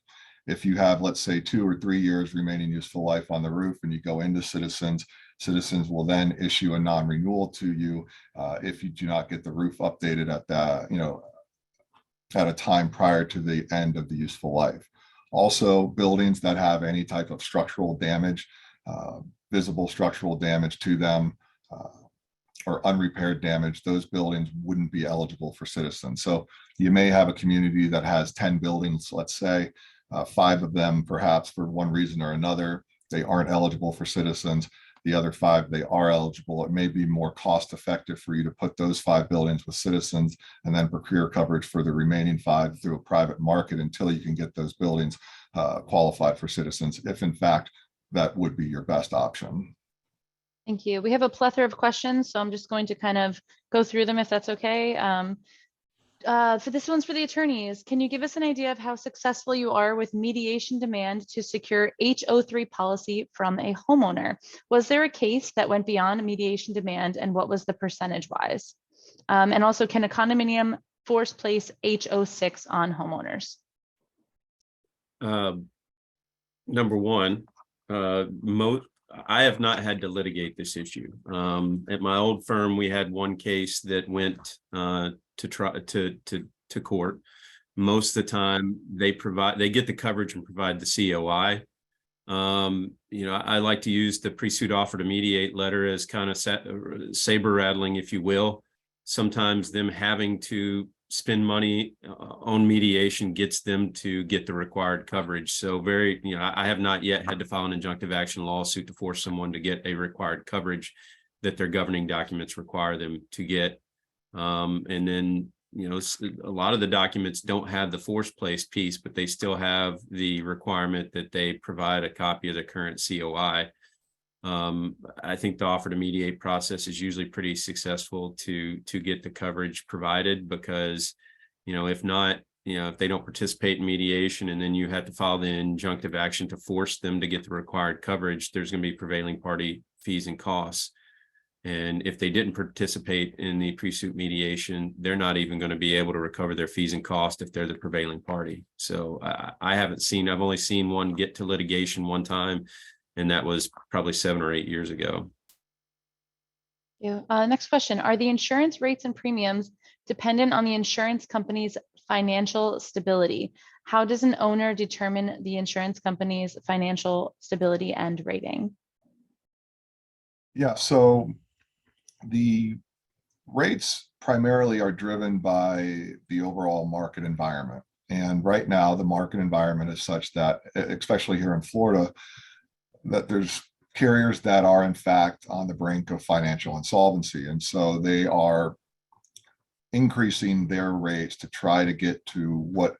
If you have, let's say, 2 or 3 years remaining useful life on the roof and you go into Citizens, Citizens will then issue a non-renewal to you if you do not get the roof updated at at a time prior to the end of the useful life. Also, buildings that have any type of structural damage, visible structural damage to them, or unrepaired damage, those buildings wouldn't be eligible for Citizens. So you may have a community that has 10 buildings, let's say, 5 of them, perhaps for one reason or another, they aren't eligible for Citizens. The other 5, they are eligible. It may be more cost effective for you to put those 5 buildings with Citizens and then procure coverage for the remaining 5 through a private market until you can get those buildings qualified for Citizens, if in fact that would be your best option. Thank you. We have a plethora of questions, so I'm just going to kind of go through them if that's okay. For this one's for the attorneys. Can you give us an idea of how successful you are with mediation demand to secure HO3 policy from a homeowner? Was there a case that went beyond mediation demand, and what was the percentage wise? And also, can a condominium force place HO6 on homeowners? Number one, I have not had to litigate this issue. At my old firm, we had one case that went to court. Most of the time, they get the coverage and provide the COI. I like to use the pre-suit offer to mediate letter as kind of saber rattling, if you will. Sometimes them having to spend money on mediation gets them to get the required coverage. So I have not yet had to file an injunctive action lawsuit to force someone to get a required coverage that their governing documents require them to get. And then, a lot of the documents don't have the force place piece, but they still have the requirement that they provide a copy of the current COI. I think the offer to mediate process is usually pretty successful to get the coverage provided, because, if not, if they don't participate in mediation and then you have to file the injunctive action to force them to get the required coverage, there's going to be prevailing party fees and costs. And if they didn't participate in the pre-suit mediation, they're not even going to be able to recover their fees and costs if they're the prevailing party. So I've only seen one get to litigation one time, and that was probably 7 or 8 years ago. Yeah. Next question. Are the insurance rates and premiums dependent on the insurance company's financial stability? How does an owner determine the insurance company's financial stability and rating? Yeah, so the rates primarily are driven by the overall market environment. And right now, the market environment is such that, especially here in Florida, that there's carriers that are in fact on the brink of financial insolvency. And so they are increasing their rates to try to get to what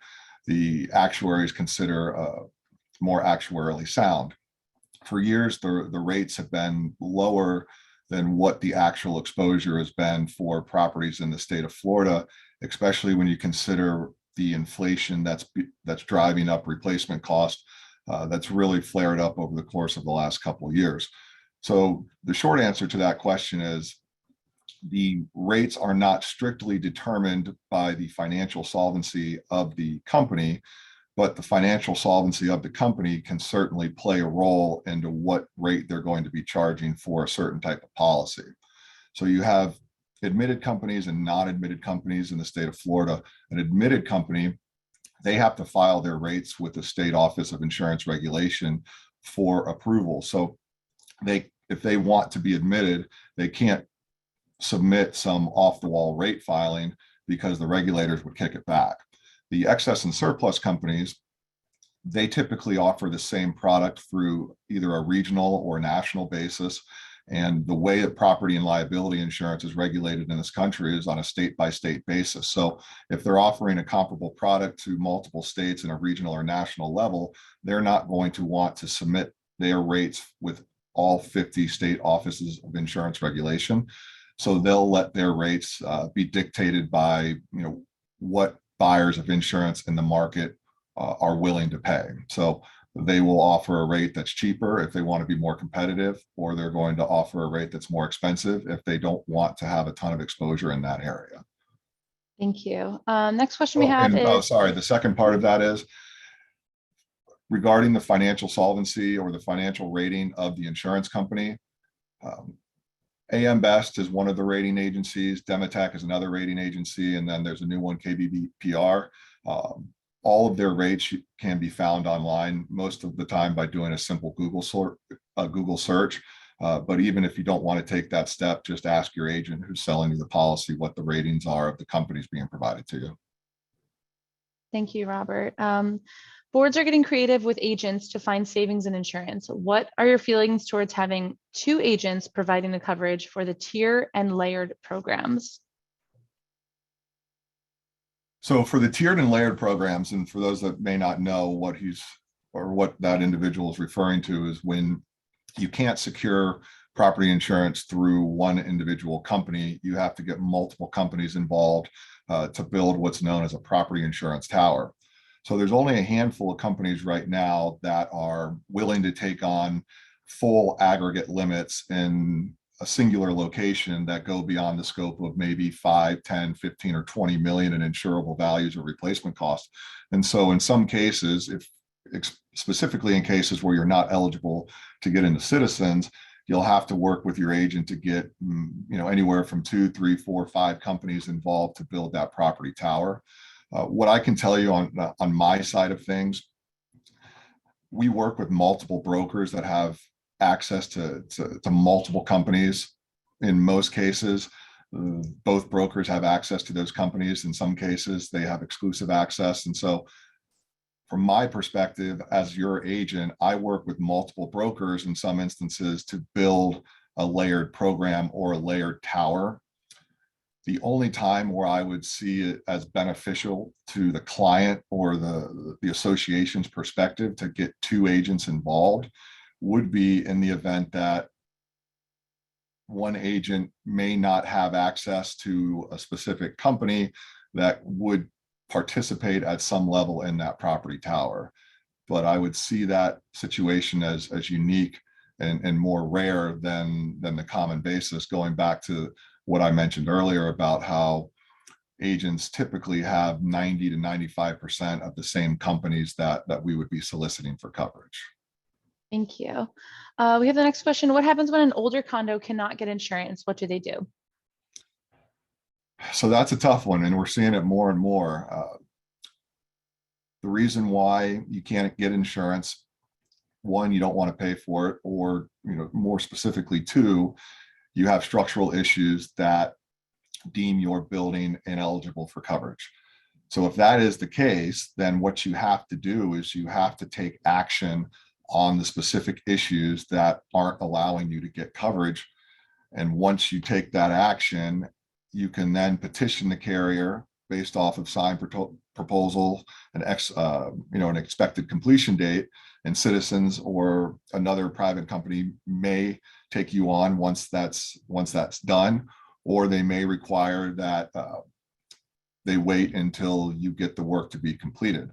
the actuaries consider more actuarially sound. For years, the rates have been lower than what the actual exposure has been for properties in the state of Florida, especially when you consider the inflation that's driving up replacement cost. That's really flared up over the course of the last couple of years. So the short answer to that question is the rates are not strictly determined by the financial solvency of the company, but the financial solvency of the company can certainly play a role into what rate they're going to be charging for a certain type of policy. So you have admitted companies and non-admitted companies in the state of Florida. An admitted company, they have to file their rates with the State Office of Insurance Regulation for approval. So if they want to be admitted, they can't submit some off-the-wall rate filing because the regulators would kick it back. The excess and surplus companies, they typically offer the same product through either a regional or national basis. And the way that property and liability insurance is regulated in this country is on a state-by-state basis. So if they're offering a comparable product to multiple states in a regional or national level, they're not going to want to submit their rates with all 50 state offices of insurance regulation. So they'll let their rates be dictated by, what buyers of insurance in the market are willing to pay. So they will offer a rate that's cheaper if they want to be more competitive, or they're going to offer a rate that's more expensive if they don't want to have a ton of exposure in that area. Thank you. Next question we have is. The second part of that is regarding the financial solvency or the financial rating of the insurance company. AM Best is one of the rating agencies. Demotech is another rating agency. And then there's a new one, KBBPR. All of their rates can be found online most of the time by doing a simple Google search. But even if you don't want to take that step, just ask your agent who's selling you the policy what the ratings are of the companies being provided to you. Thank you, Robert. Boards are getting creative with agents to find savings in insurance. What are your feelings towards having 2 agents providing the coverage for the tier and layered programs? So for the tiered and layered programs, and for those that may not know what that individual is referring to, is when you can't secure property insurance through one individual company. You have to get multiple companies involved to build what's known as a property insurance tower. So there's only a handful of companies right now that are willing to take on full aggregate limits in a singular location that go beyond the scope of maybe 5, 10, 15, or 20 million in insurable values or replacement costs. And so in some cases, specifically in cases where you're not eligible to get into Citizens, you'll have to work with your agent to get anywhere from 2, 3, 4, 5 companies involved to build that property tower. What I can tell you on my side of things, we work with multiple brokers that have access to multiple companies. In most cases, both brokers have access to those companies. In some cases, they have exclusive access. And so from my perspective, as your agent, I work with multiple brokers in some instances to build a layered program or a layered tower. The only time where I would see it as beneficial to the client or the association's perspective to get 2 agents involved would be in the event that one agent may not have access to a specific company that would participate at some level in that property tower. But I would see that situation as unique and more rare than the common basis, going back to what I mentioned earlier about how agents typically have 90 to 95% of the same companies that we would be soliciting for coverage. Thank you. We have the next question. What happens when an older condo cannot get insurance? What do they do? So that's a tough one, and we're seeing it more and more. The reason why you can't get insurance, one, you don't want to pay for it, or more specifically, 2, you have structural issues that deem your building ineligible for coverage. So if that is the case, then what you have to do is you have to take action on the specific issues that aren't allowing you to get coverage. And once you take that action, you can then petition the carrier based off of signed proposal, an expected completion date, and Citizens or another private company may take you on once that's done, or they may require that they wait until you get the work to be completed.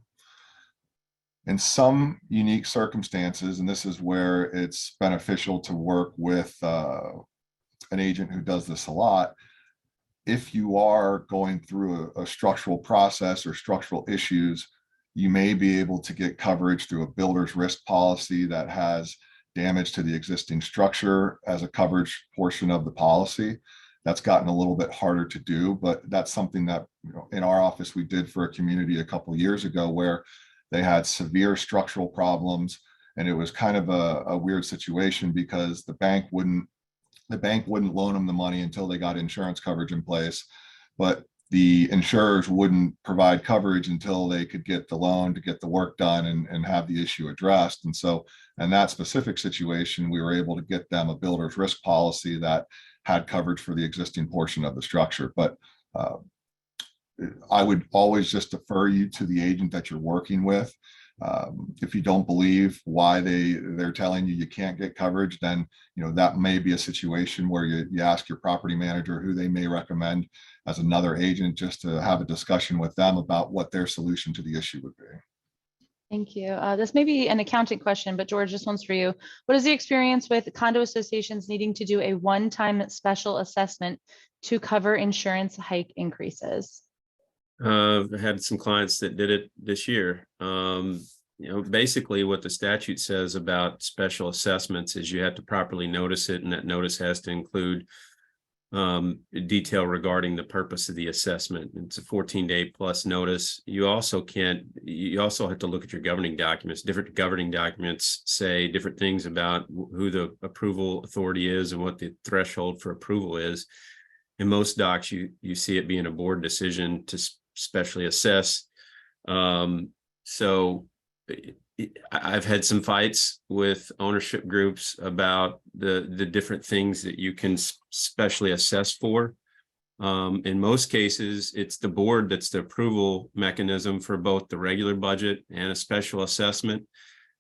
In some unique circumstances, and this is where it's beneficial to work with an agent who does this a lot, if you are going through a structural process or structural issues, you may be able to get coverage through a builder's risk policy that has damage to the existing structure as a coverage portion of the policy. That's gotten a little bit harder to do, but that's something that in our office we did for a community a couple of years ago where they had severe structural problems, and it was kind of a weird situation because the bank wouldn't loan them the money until they got insurance coverage in place, but the insurers wouldn't provide coverage until they could get the loan to get the work done and have the issue addressed. And so in that specific situation, we were able to get them a builder's risk policy that had coverage for the existing portion of the structure. But I would always just defer you to the agent that you're working with. If you don't believe why they're telling you can't get coverage, then that may be a situation where you ask your property manager who they may recommend as another agent, just to have a discussion with them about what their solution to the issue would be. Thank you. This may be an accounting question, but George, this one's for you. What is the experience with condo associations needing to do a one-time special assessment to cover insurance hike increases? I've had some clients that did it this year. Basically what the statute says about special assessments is you have to properly notice it, and that notice has to include detail regarding the purpose of the assessment. It's a 14-day plus notice. You also have to look at your governing documents. Different governing documents say different things about who the approval authority is and what the threshold for approval is. In most docs, you see it being a board decision to specially assess. So I've had some fights with ownership groups about the different things that you can specially assess for. In most cases, it's the board that's the approval mechanism for both the regular budget and a special assessment.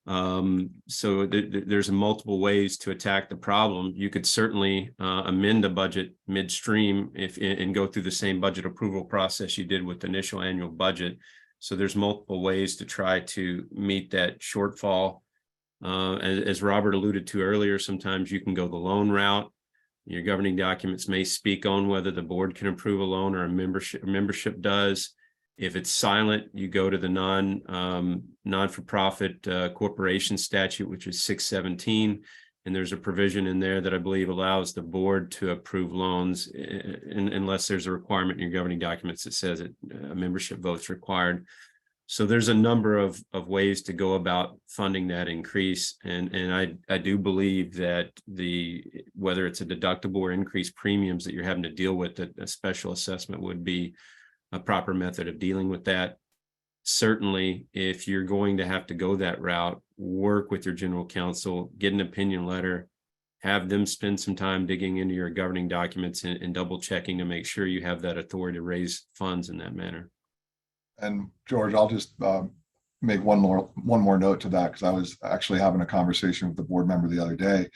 So there's multiple ways to attack the problem. You could certainly amend a budget midstream and go through the same budget approval process you did with the initial annual budget. So there's multiple ways to try to meet that shortfall. As Robert alluded to earlier, sometimes you can go the loan route. Your governing documents may speak on whether the board can approve a loan or a membership does. If it's silent, you go to the non-for-profit corporation statute, which is 617. And there's a provision in there that I believe allows the board to approve loans unless there's a requirement in your governing documents that says that a membership vote's required. So there's a number of ways to go about funding that increase. And I do believe that whether it's a deductible or increased premiums that you're having to deal with, that a special assessment would be a proper method of dealing with that. Certainly, if you're going to have to go that route, work with your general counsel, get an opinion letter, have them spend some time digging into your governing documents and double checking to make sure you have that authority to raise funds in that manner. And George, I'll just make one more note to that, because I was actually having a conversation with the board member the other day.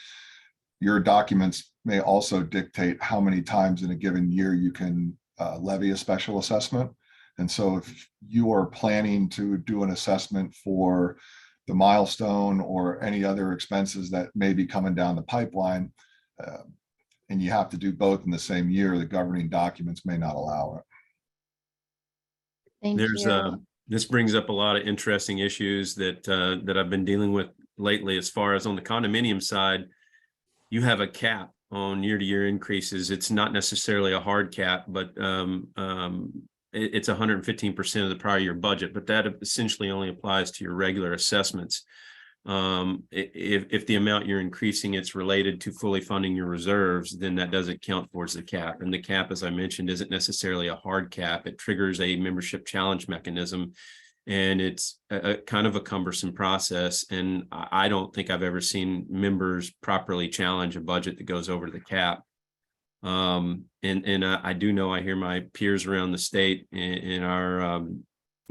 Your documents may also dictate how many times in a given year you can levy a special assessment. And so if you are planning to do an assessment for the milestone or any other expenses that may be coming down the pipeline, and you have to do both in the same year, the governing documents may not allow it. Thank you. This brings up a lot of interesting issues that I've been dealing with lately. As far as on the condominium side, you have a cap on year-to-year increases. It's not necessarily a hard cap, but it's 115% of the prior year budget, but that essentially only applies to your regular assessments. If the amount you're increasing it's related to fully funding your reserves, then that doesn't count towards the cap. And the cap, as I mentioned, isn't necessarily a hard cap. It triggers a membership challenge mechanism, and it's a kind of a cumbersome process. And I don't think I've ever seen members properly challenge a budget that goes over the cap. I do know, I hear my peers around the state in our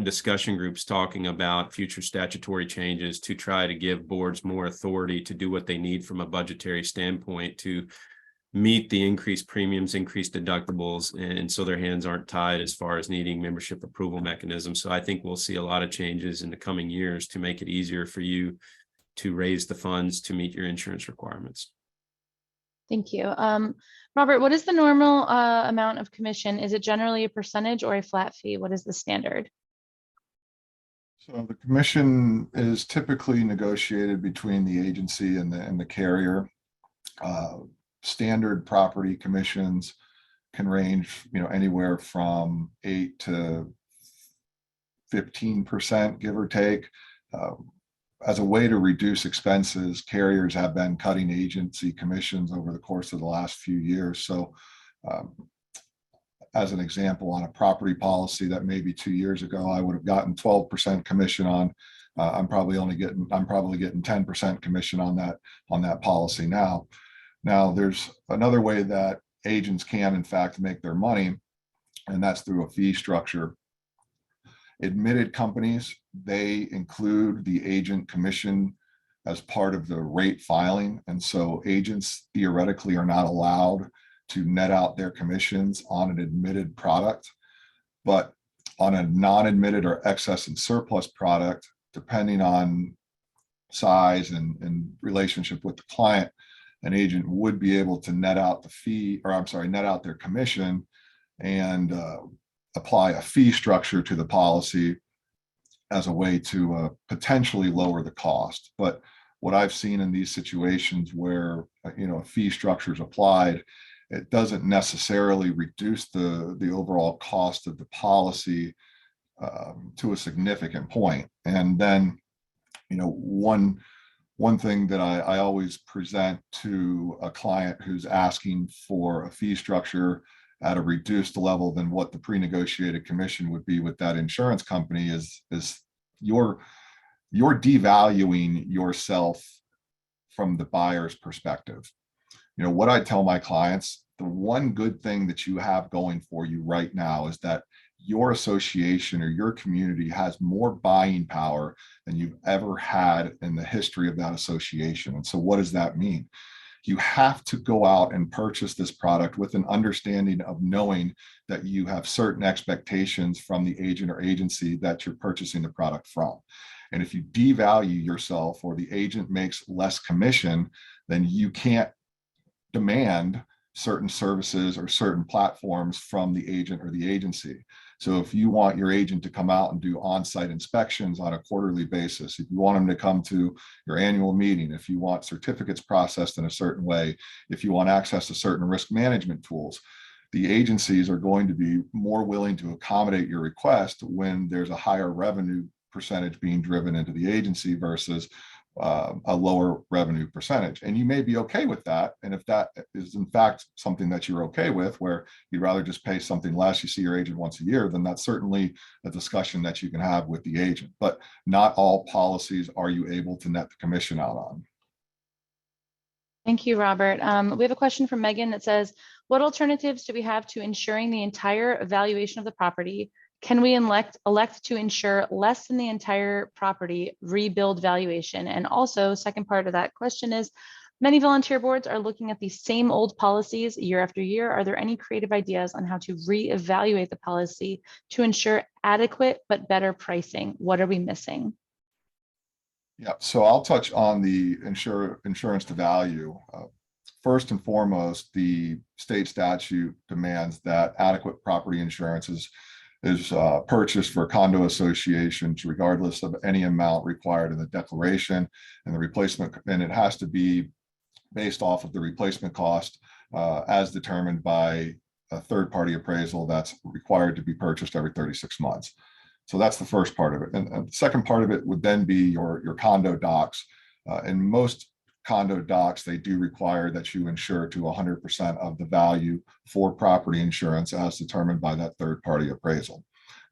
discussion groups talking about future statutory changes to try to give boards more authority to do what they need from a budgetary standpoint to meet the increased premiums, increased deductibles, and so their hands aren't tied as far as needing membership approval mechanisms. So I think we'll see a lot of changes in the coming years to make it easier for you to raise the funds to meet your insurance requirements. Thank you. Robert, what is the normal amount of commission? Is it generally a percentage or a flat fee? What is the standard? So the commission is typically negotiated between the agency and the carrier. Standard property commissions can range, anywhere from 8 to 15%, give or take. As a way to reduce expenses, carriers have been cutting agency commissions over the course of the last few years. So as an example, on a property policy that maybe 2 years ago I would have gotten 12% commission on, I'm probably getting 10% commission on that policy now. Now there's another way that agents can in fact make their money, and that's through a fee structure. Admitted companies, they include the agent commission as part of the rate filing. And so agents theoretically are not allowed to net out their commissions on an admitted product. But on a non-admitted or excess and surplus product, depending on size and relationship with the client, an agent would be able to net out their commission and apply a fee structure to the policy as a way to potentially lower the cost. But what I've seen in these situations where a fee structure is applied, it doesn't necessarily reduce the overall cost of the policy to a significant point. And then one thing that I always present to a client who's asking for a fee structure at a reduced level than what the pre-negotiated commission would be with that insurance company is you're devaluing yourself from the buyer's perspective. What I tell my clients, the one good thing that you have going for you right now is that your association or your community has more buying power than you've ever had in the history of that association. And so what does that mean? You have to go out and purchase this product with an understanding of knowing that you have certain expectations from the agent or agency that you're purchasing the product from. And if you devalue yourself or the agent makes less commission, then you can't demand certain services or certain platforms from the agent or the agency. So if you want your agent to come out and do on-site inspections on a quarterly basis, if you want them to come to your annual meeting, if you want certificates processed in a certain way, if you want access to certain risk management tools, the agencies are going to be more willing to accommodate your request when there's a higher revenue percentage being driven into the agency versus a lower revenue percentage. And you may be okay with that. And if that is in fact something that you're okay with, where you'd rather just pay something less, you see your agent once a year, then that's certainly a discussion that you can have with the agent. But not all policies are you able to net the commission out on. Thank you, Robert. We have a question from Megan that says, what alternatives do we have to ensuring the entire evaluation of the property? Can we elect to insure less than the entire property rebuild valuation? And also, second part of that question is, many volunteer boards are looking at these same old policies year after year. Are there any creative ideas on how to reevaluate the policy to ensure adequate but better pricing? What are we missing? Yeah, so I'll touch on the insurance to value. First and foremost, the state statute demands that adequate property insurance is purchased for condo associations, regardless of any amount required in the declaration and the replacement, and it has to be based off of the replacement cost as determined by a third-party appraisal that's required to be purchased every 36 months. So that's the first part of it. And the second part of it would then be your condo docs. In most condo docs, they do require that you insure to 100% of the value for property insurance as determined by that third-party appraisal.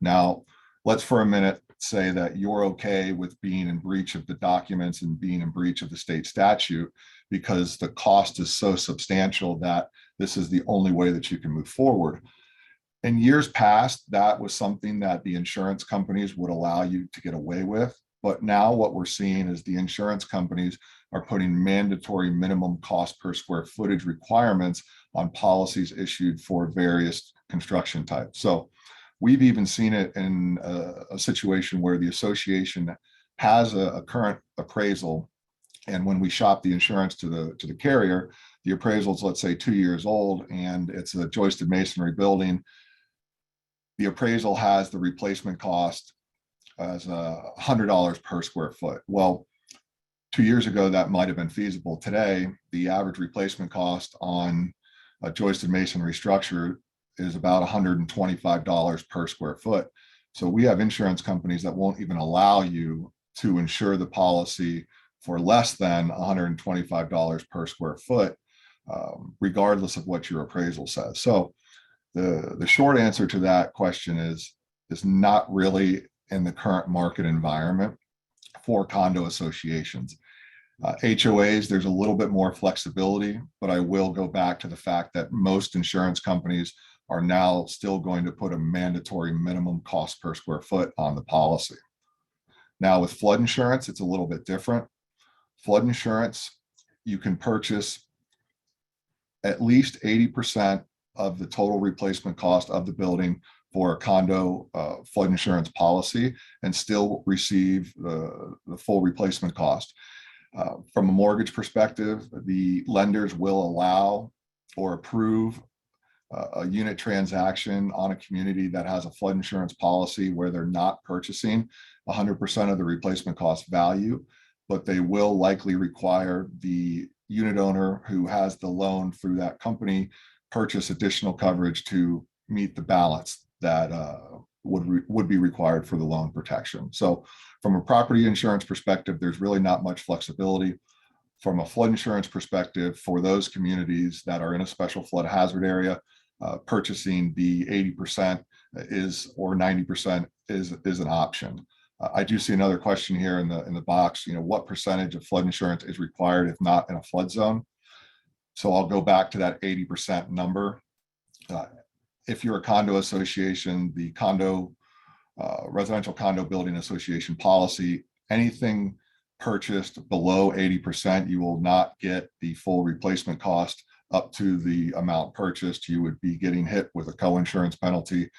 Now, let's for a minute say that you're okay with being in breach of the documents and being in breach of the state statute because the cost is so substantial that this is the only way that you can move forward. In years past, that was something that the insurance companies would allow you to get away with. But now what we're seeing is the insurance companies are putting mandatory minimum cost per square footage requirements on policies issued for various construction types. So we've even seen it in a situation where the association has a current appraisal. And when we shop the insurance to the carrier, the appraisal is, let's say, 2 years old, and it's a joisted masonry building. The appraisal has the replacement cost as $100 per square foot. Well, 2 years ago, that might have been feasible. Today, the average replacement cost on a joisted masonry structure is about $125 per square foot. So we have insurance companies that won't even allow you to insure the policy for less than $125 per square foot, regardless of what your appraisal says. So the short answer to that question is not really in the current market environment for condo associations. HOAs, there's a little bit more flexibility, but I will go back to the fact that most insurance companies are now still going to put a mandatory minimum cost per square foot on the policy. Now with flood insurance, it's a little bit different. Flood insurance, you can purchase at least 80% of the total replacement cost of the building for a condo flood insurance policy and still receive the full replacement cost. From a mortgage perspective, the lenders will allow or approve a unit transaction on a community that has a flood insurance policy where they're not purchasing 100% of the replacement cost value, but they will likely require the unit owner who has the loan through that company purchase additional coverage to meet the balance that would be required for the loan protection. So from a property insurance perspective, there's really not much flexibility. From a flood insurance perspective, for those communities that are in a special flood hazard area, purchasing the 80% or 90% is an option. I do see another question here in the box. What percentage of flood insurance is required if not in a flood zone? So I'll go back to that 80% number. if you're a condo association, the condo residential condo building association policy, anything purchased below 80%, you will not get the full replacement cost up to the amount purchased. You would be getting hit with a co-insurance penalty.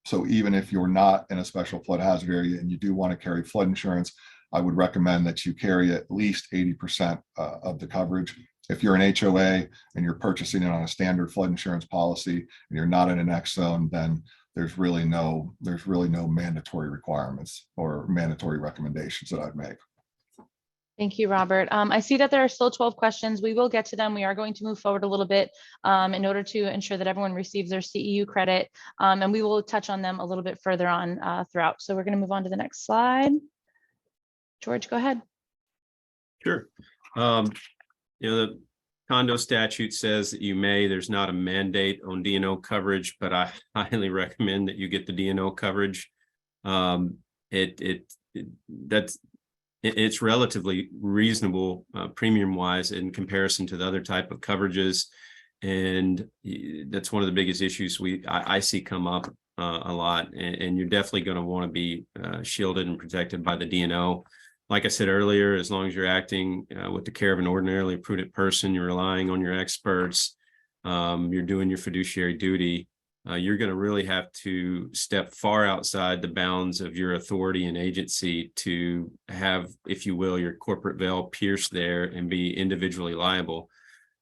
So even if you're not in a special flood hazard area and you do want to carry flood insurance, I would recommend that you carry at least 80% of the coverage. If you're an HOA and you're purchasing it on a standard flood insurance policy and you're not in an X zone, then there's really no mandatory requirements or mandatory recommendations that I'd make. Thank you, Robert. I see that there are still 12 questions. We will get to them. We are going to move forward a little bit in order to ensure that everyone receives their CEU credit, and we will touch on them a little bit further on throughout. So we're going to move on to the next slide. George, go ahead. Sure. The condo statute says that you may, there's not a mandate on D&O coverage, but I highly recommend that you get the D&O coverage. It's relatively reasonable premium wise in comparison to the other type of coverages. And that's one of the biggest issues I see come up a lot. And you're definitely going to want to be shielded and protected by the D&O. Like I said earlier, as long as you're acting with the care of an ordinarily prudent person, you're relying on your experts, you're doing your fiduciary duty, you're going to really have to step far outside the bounds of your authority and agency to have, if you will, your corporate veil pierced there and be individually liable.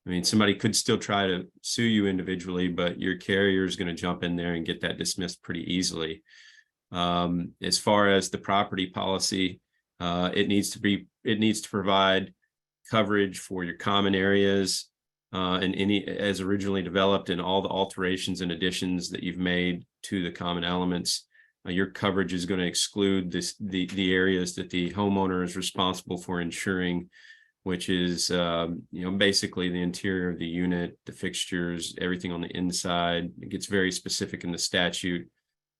I mean, somebody could still try to sue you individually, but your carrier is going to jump in there and get that dismissed pretty easily. As far as the property policy, it needs to provide coverage for your common areas and any as originally developed, and all the alterations and additions that you've made to the common elements. Your coverage is going to exclude the areas that the homeowner is responsible for insuring, which is basically the interior of the unit, the fixtures, everything on the inside. It gets very specific in the statute.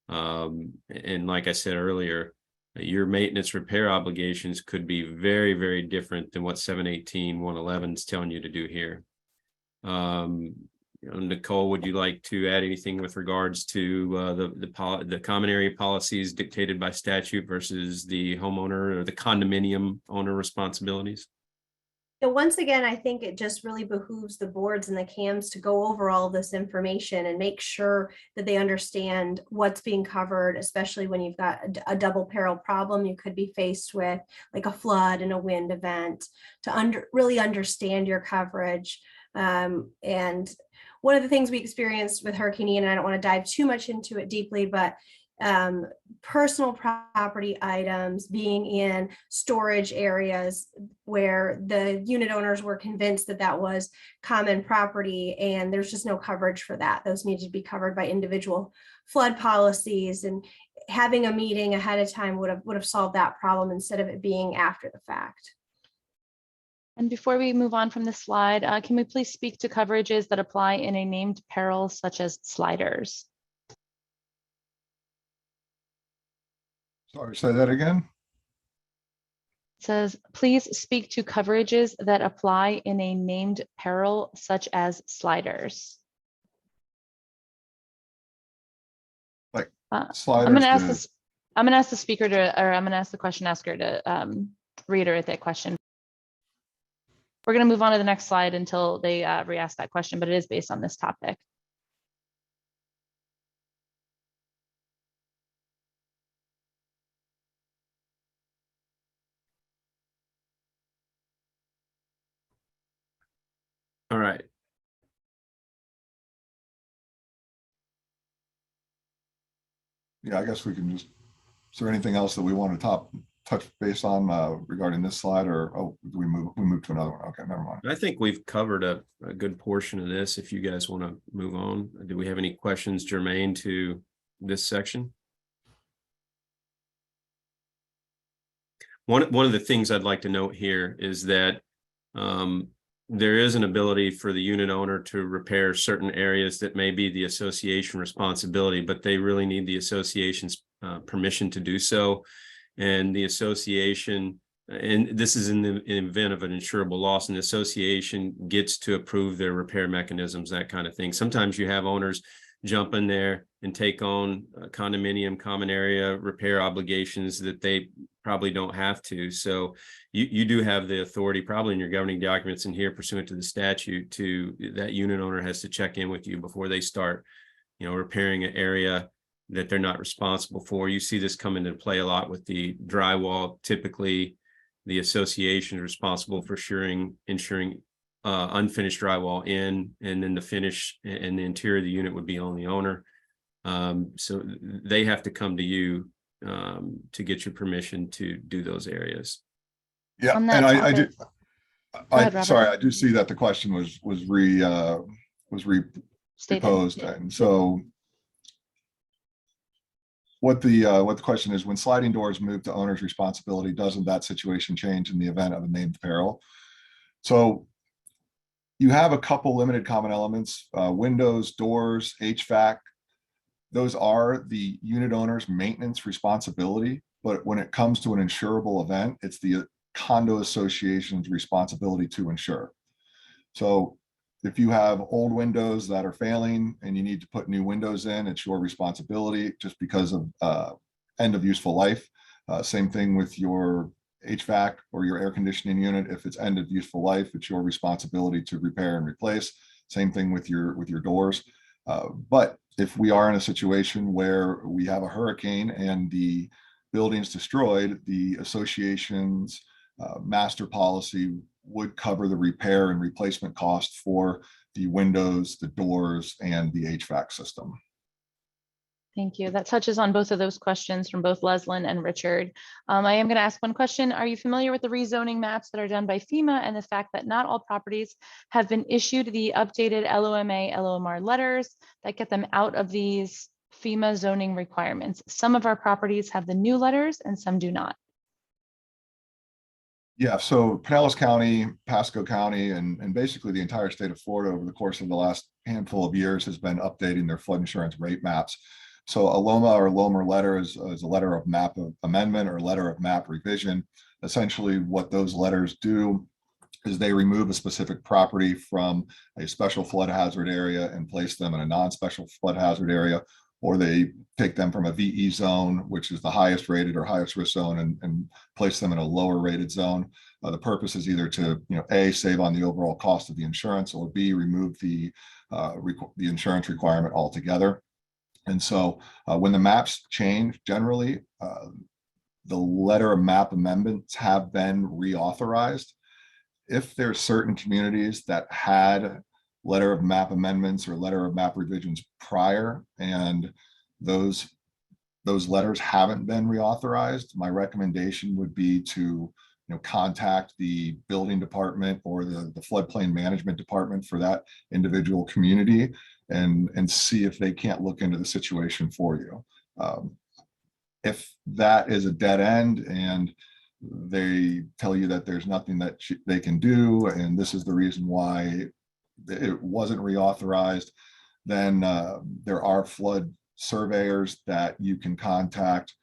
And like I said earlier, your maintenance repair obligations could be very, very different than what 718.111 is telling you to do here. Nicole, would you like to add anything with regards to the common area policies dictated by statute versus the homeowner or the condominium owner responsibilities? So once again, I think it just really behooves the boards and the CAMs to go over all this information and make sure that they understand what's being covered, especially when you've got a double peril problem you could be faced with, like a flood and a wind event, to really understand your coverage. And one of the things we experienced with Hurricane Ian, and I don't want to dive too much into it deeply, but personal property items being in storage areas where the unit owners were convinced that that was common property, and there's just no coverage for that. Those need to be covered by individual flood policies, and having a meeting ahead of time would have solved that problem instead of it being after the fact. And before we move on from this slide, can we please speak to coverages that apply in a named peril such as sliders? Sorry, say that again. It says, please speak to coverages that apply in a named peril such as sliders. Like sliders. I'm going to ask this. I'm going to ask the speaker to, or I'm going to ask the question asker to reiterate that question. We're going to move on to the next slide until they re-ask that question, but it is based on this topic. All right. Yeah, I guess we can just, is there anything else that we want to touch base on regarding this slide, or do we move to another one? Okay, never mind. I think we've covered a good portion of this. If you guys want to move on, do we have any questions germane to this section? One of the things I'd like to note here is that there is an ability for the unit owner to repair certain areas that may be the association responsibility, but they really need the association's permission to do so. And the association and this is in the event of an insurable loss, and the association gets to approve their repair mechanisms, that kind of thing. Sometimes you have owners jump in there and take on condominium common area repair obligations that they probably don't have to. So you do have the authority, probably in your governing documents in here pursuant to the statute, to that unit owner has to check in with you before they start, repairing an area that they're not responsible for. You see this come into play a lot with the drywall. Typically, the association is responsible for ensuring unfinished drywall in, and then the finish and the interior of the unit would be on the owner. So they have to come to you to get your permission to do those areas. Yeah, On and that I do. topic- Go ahead, Robert. Sorry, I do see that the question was Stated. reposed, and so what the question is: when sliding doors move to owner's responsibility, doesn't that situation change in the event of a named peril? So you have a couple limited common elements: windows, doors, HVAC. Those are the unit owner's maintenance responsibility. But when it comes to an insurable event, it's the condo association's responsibility to insure. So if you have old windows that are failing and you need to put new windows in, it's your responsibility just because of end of useful life. Same thing with your HVAC or your air conditioning unit. If it's end of useful life, it's your responsibility to repair and replace. Same thing with your doors. But if we are in a situation where we have a hurricane and the building's destroyed, the association's master policy would cover the repair and replacement cost for the windows, the doors, and the HVAC system. Thank you. That touches on both of those questions from both Leslyn and Richard. I am going to ask one question. Are you familiar with the rezoning maps that are done by FEMA and the fact that not all properties have been issued the updated LOMA, LOMR letters that get them out of these FEMA zoning requirements? Some of our properties have the new letters and some do not. Yeah, so Pinellas County, Pasco County, and basically the entire state of Florida over the course of the last handful of years has been updating their flood insurance rate maps. So a LOMA or LOMR letter is a letter of map of amendment or letter of map revision. Essentially, what those letters do is they remove a specific property from a special flood hazard area and place them in a non-special flood hazard area, or they take them from a VE zone, which is the highest rated or highest risk zone, and place them in a lower rated zone. The purpose is either to, A, save on the overall cost of the insurance, or B, remove the insurance requirement altogether. And so when the maps change, generally, the letter of map amendments have been reauthorized. If there's certain communities that had letter of map amendments or letter of map revisions prior, and those letters haven't been reauthorized, my recommendation would be to contact the building department or the floodplain management department for that individual community and see if they can't look into the situation for you. If that is a dead end and they tell you that there's nothing that they can do, and this is the reason why it wasn't reauthorized, then there are flood surveyors that you can contact,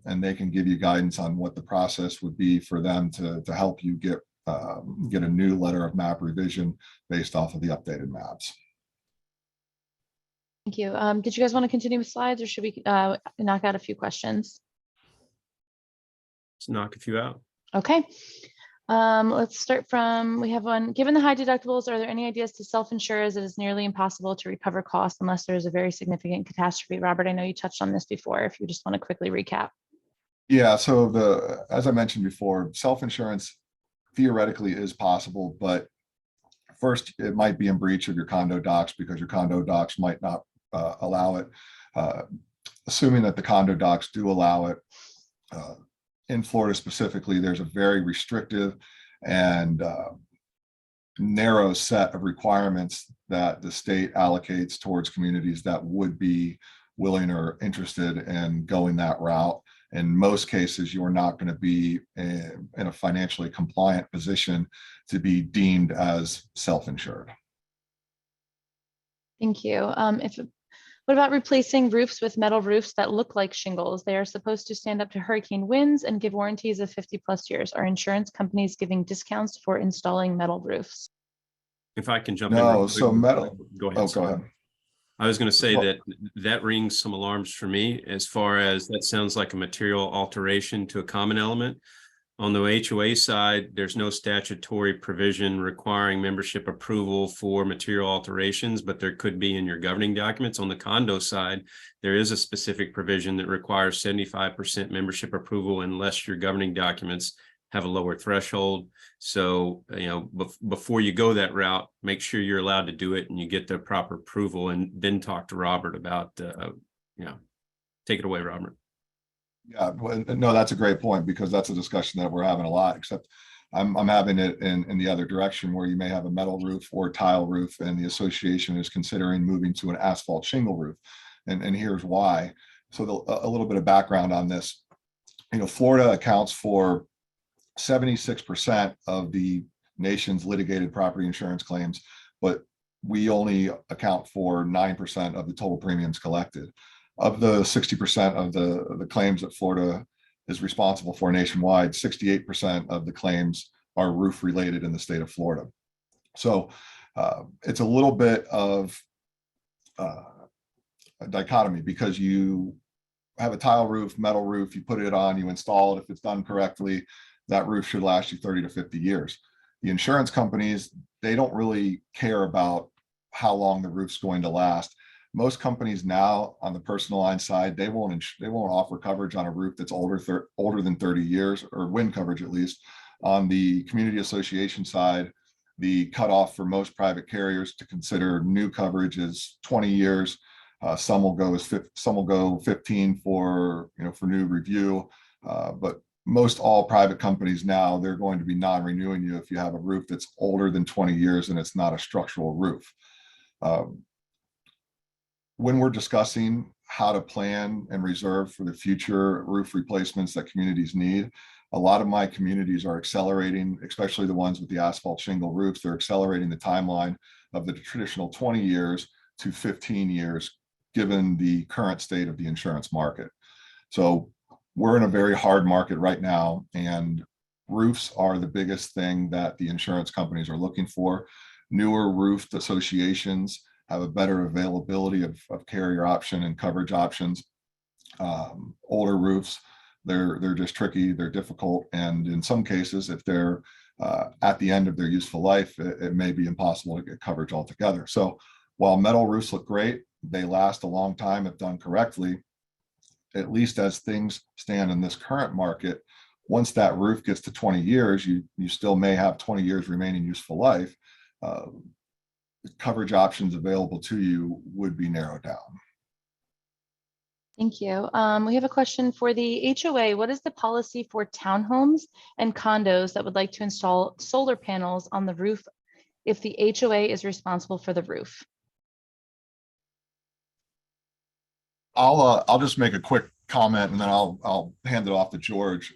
and they can give you guidance on what the process would be for them to help you get a new letter of map revision based off of the updated maps. Thank you. Did you guys want to continue with slides, or should we knock out a few questions? Let's knock a few out. Okay. Let's start from, we have one. Given the high deductibles, are there any ideas to self-insure, as it is nearly impossible to recover costs unless there is a very significant catastrophe? Robert, I know you touched on this before, if you just want to quickly recap. Yeah, so as I mentioned before, self-insurance theoretically is possible, but first it might be in breach of your condo docs because your condo docs might not allow it. Assuming that the condo docs do allow it, in Florida specifically, there's a very restrictive and narrow set of requirements that the state allocates towards communities that would be willing or interested in going that route. In most cases, you're not going to be in a financially compliant position to be deemed as self-insured. Thank you. What about replacing roofs with metal roofs that look like shingles? They are supposed to stand up to hurricane winds and give warranties of 50+ years. Are insurance companies giving discounts for installing metal roofs? If I can jump in. No, real quick. so metal. Go ahead. Oh, go sorry. ahead. I was going to say Well- that rings some alarms for me as far as that sounds like a material alteration to a common element. On the HOA side, there's no statutory provision requiring membership approval for material alterations, but there could be in your governing documents. On the condo side, there is a specific provision that requires 75% membership approval unless your governing documents have a lower threshold. So, before you go that route, make sure you're allowed to do it and you get the proper approval, and then talk to Robert about, take it away, Robert. Yeah, well, no, that's a great point, because that's a discussion that we're having a lot, except I'm having it in the other direction, where you may have a metal roof or tile roof and the association is considering moving to an asphalt shingle roof. And here's why. So a little bit of background on this. Florida accounts for 76% of the nation's litigated property insurance claims, but we only account for 9% of the total premiums collected. Of the 60% of the claims that Florida is responsible for nationwide, 68% of the claims are roof related in the state of Florida. So it's a little bit of a dichotomy, because you have a tile roof, metal roof, you put it on, you install it. If it's done correctly, that roof should last you 30 to 50 years. The insurance companies, they don't really care about how long the roof's going to last. Most companies now on the personal line side, they won't offer coverage on a roof that's older than 30 years, or wind coverage at least. On the community association side, the cutoff for most private carriers to consider new coverage is 20 years. Some will go 15 for new review, but most all private companies now, they're going to be non-renewing you if you have a roof that's older than 20 years and it's not a structural roof. When we're discussing how to plan and reserve for the future roof replacements that communities need, a lot of my communities are accelerating, especially the ones with the asphalt shingle roofs. They're accelerating the timeline of the traditional 20 years to 15 years, given the current state of the insurance market. So we're in a very hard market right now, and roofs are the biggest thing that the insurance companies are looking for. Newer roofed associations have a better availability of carrier option and coverage options. Older roofs, they're just tricky, they're difficult, and in some cases, if they're at the end of their useful life, it may be impossible to get coverage altogether. So while metal roofs look great, they last a long time if done correctly. At least as things stand in this current market, once that roof gets to 20 years, you still may have 20 years remaining useful life. Coverage options available to you would be narrowed down. Thank you. We have a question for the HOA. What is the policy for townhomes and condos that would like to install solar panels on the roof if the HOA is responsible for the roof? I'll just make a quick comment, and then I'll hand it off to George.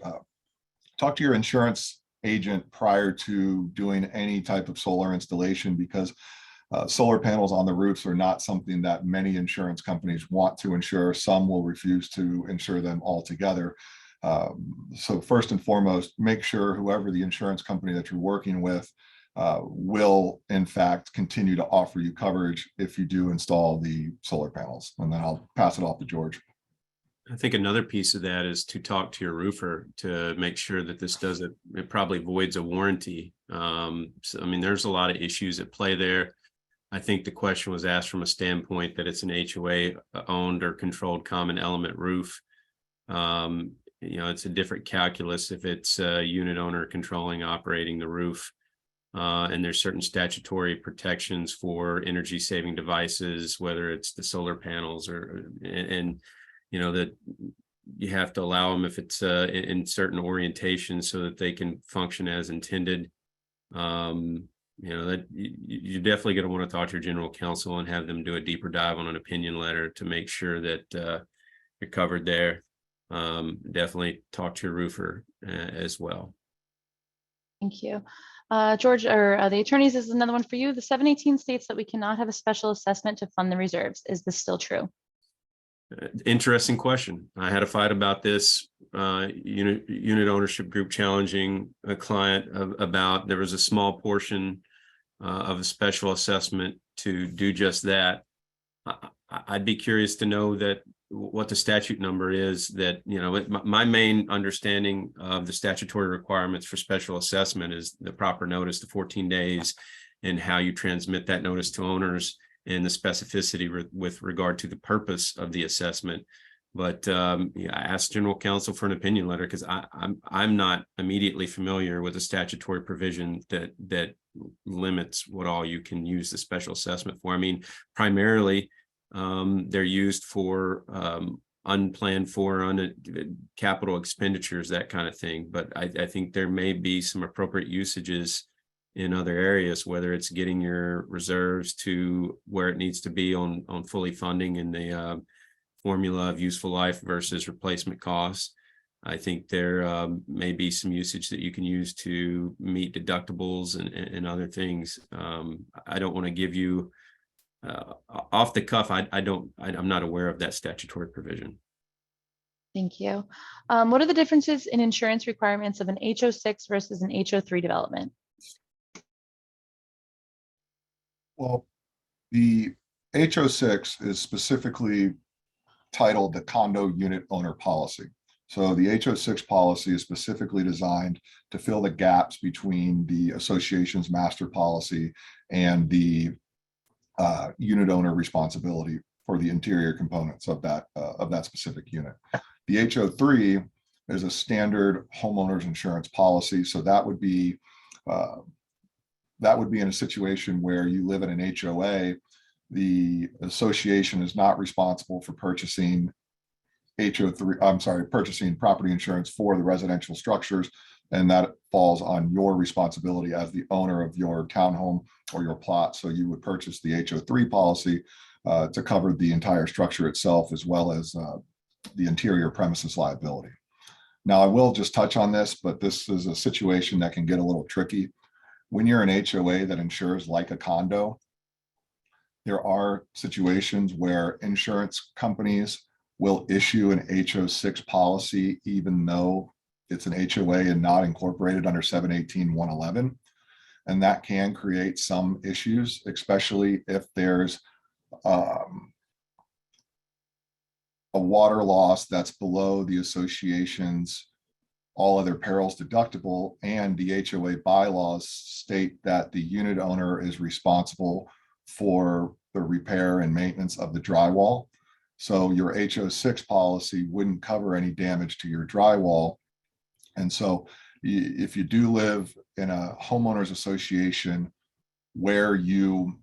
Talk to your insurance agent prior to doing any type of solar installation, because solar panels on the roofs are not something that many insurance companies want to insure. Some will refuse to insure them altogether. So first and foremost, make sure whoever the insurance company that you're working with will in fact continue to offer you coverage if you do install the solar panels. And then I'll pass it off to George. I think another piece of that is to talk to your roofer to make sure that this doesn't, it probably voids a warranty. So, I mean, there's a lot of issues at play there. I think the question was asked from a standpoint that it's an HOA owned or controlled common element roof. It's a different calculus if it's a unit owner controlling, operating the roof. And there's certain statutory protections for energy saving devices, whether it's the solar panels that you have to allow them if it's in certain orientations so that they can function as intended. That you're definitely going to want to talk to your general counsel and have them do a deeper dive on an opinion letter to make sure that you're covered there. Definitely talk to your roofer as well. Thank you. George, or the attorneys, this is another one for you. The 718 states that we cannot have a special assessment to fund the reserves. Is this still true? Interesting question. I had a fight about this unit ownership group challenging a client about there was a small portion of a special assessment to do just that. I'd be curious to know that what the statute number is that, my main understanding of the statutory requirements for special assessment is the proper notice, the 14 days, and how you transmit that notice to owners and the specificity with regard to the purpose of the assessment. But I asked general counsel for an opinion letter because I'm not immediately familiar with a statutory provision that limits what all you can use the special assessment for. I mean, primarily they're used for unplanned for capital expenditures, that kind of thing. But I think there may be some appropriate usages in other areas, whether it's getting your reserves to where it needs to be on fully funding in the formula of useful life versus replacement costs. I think there may be some usage that you can use to meet deductibles and other things. I don't want to give you off the cuff. I'm not aware of that statutory provision. Thank you. What are the differences in insurance requirements of an HO6 versus an HO3 development? Well, the HO6 is specifically titled the condo unit owner policy. So the HO6 policy is specifically designed to fill the gaps between the association's master policy and the unit owner responsibility for the interior components of that specific unit. The HO3 is a standard homeowners insurance policy. So that would be in a situation where you live in an HOA, the association is not responsible for purchasing purchasing property insurance for the residential structures, and that falls on your responsibility as the owner of your townhome or your plot. So you would purchase the HO3 policy to cover the entire structure itself, as well as the interior premises liability. Now, I will just touch on this, but this is a situation that can get a little tricky. When you're an HOA that insures like a condo, there are situations where insurance companies will issue an HO6 policy, even though it's an HOA and not incorporated under 718-111. And that can create some issues, especially if there's a water loss that's below the association's all other perils deductible, and the HOA bylaws state that the unit owner is responsible for the repair and maintenance of the drywall. So your HO6 policy wouldn't cover any damage to your drywall. And so if you do live in a homeowners association where you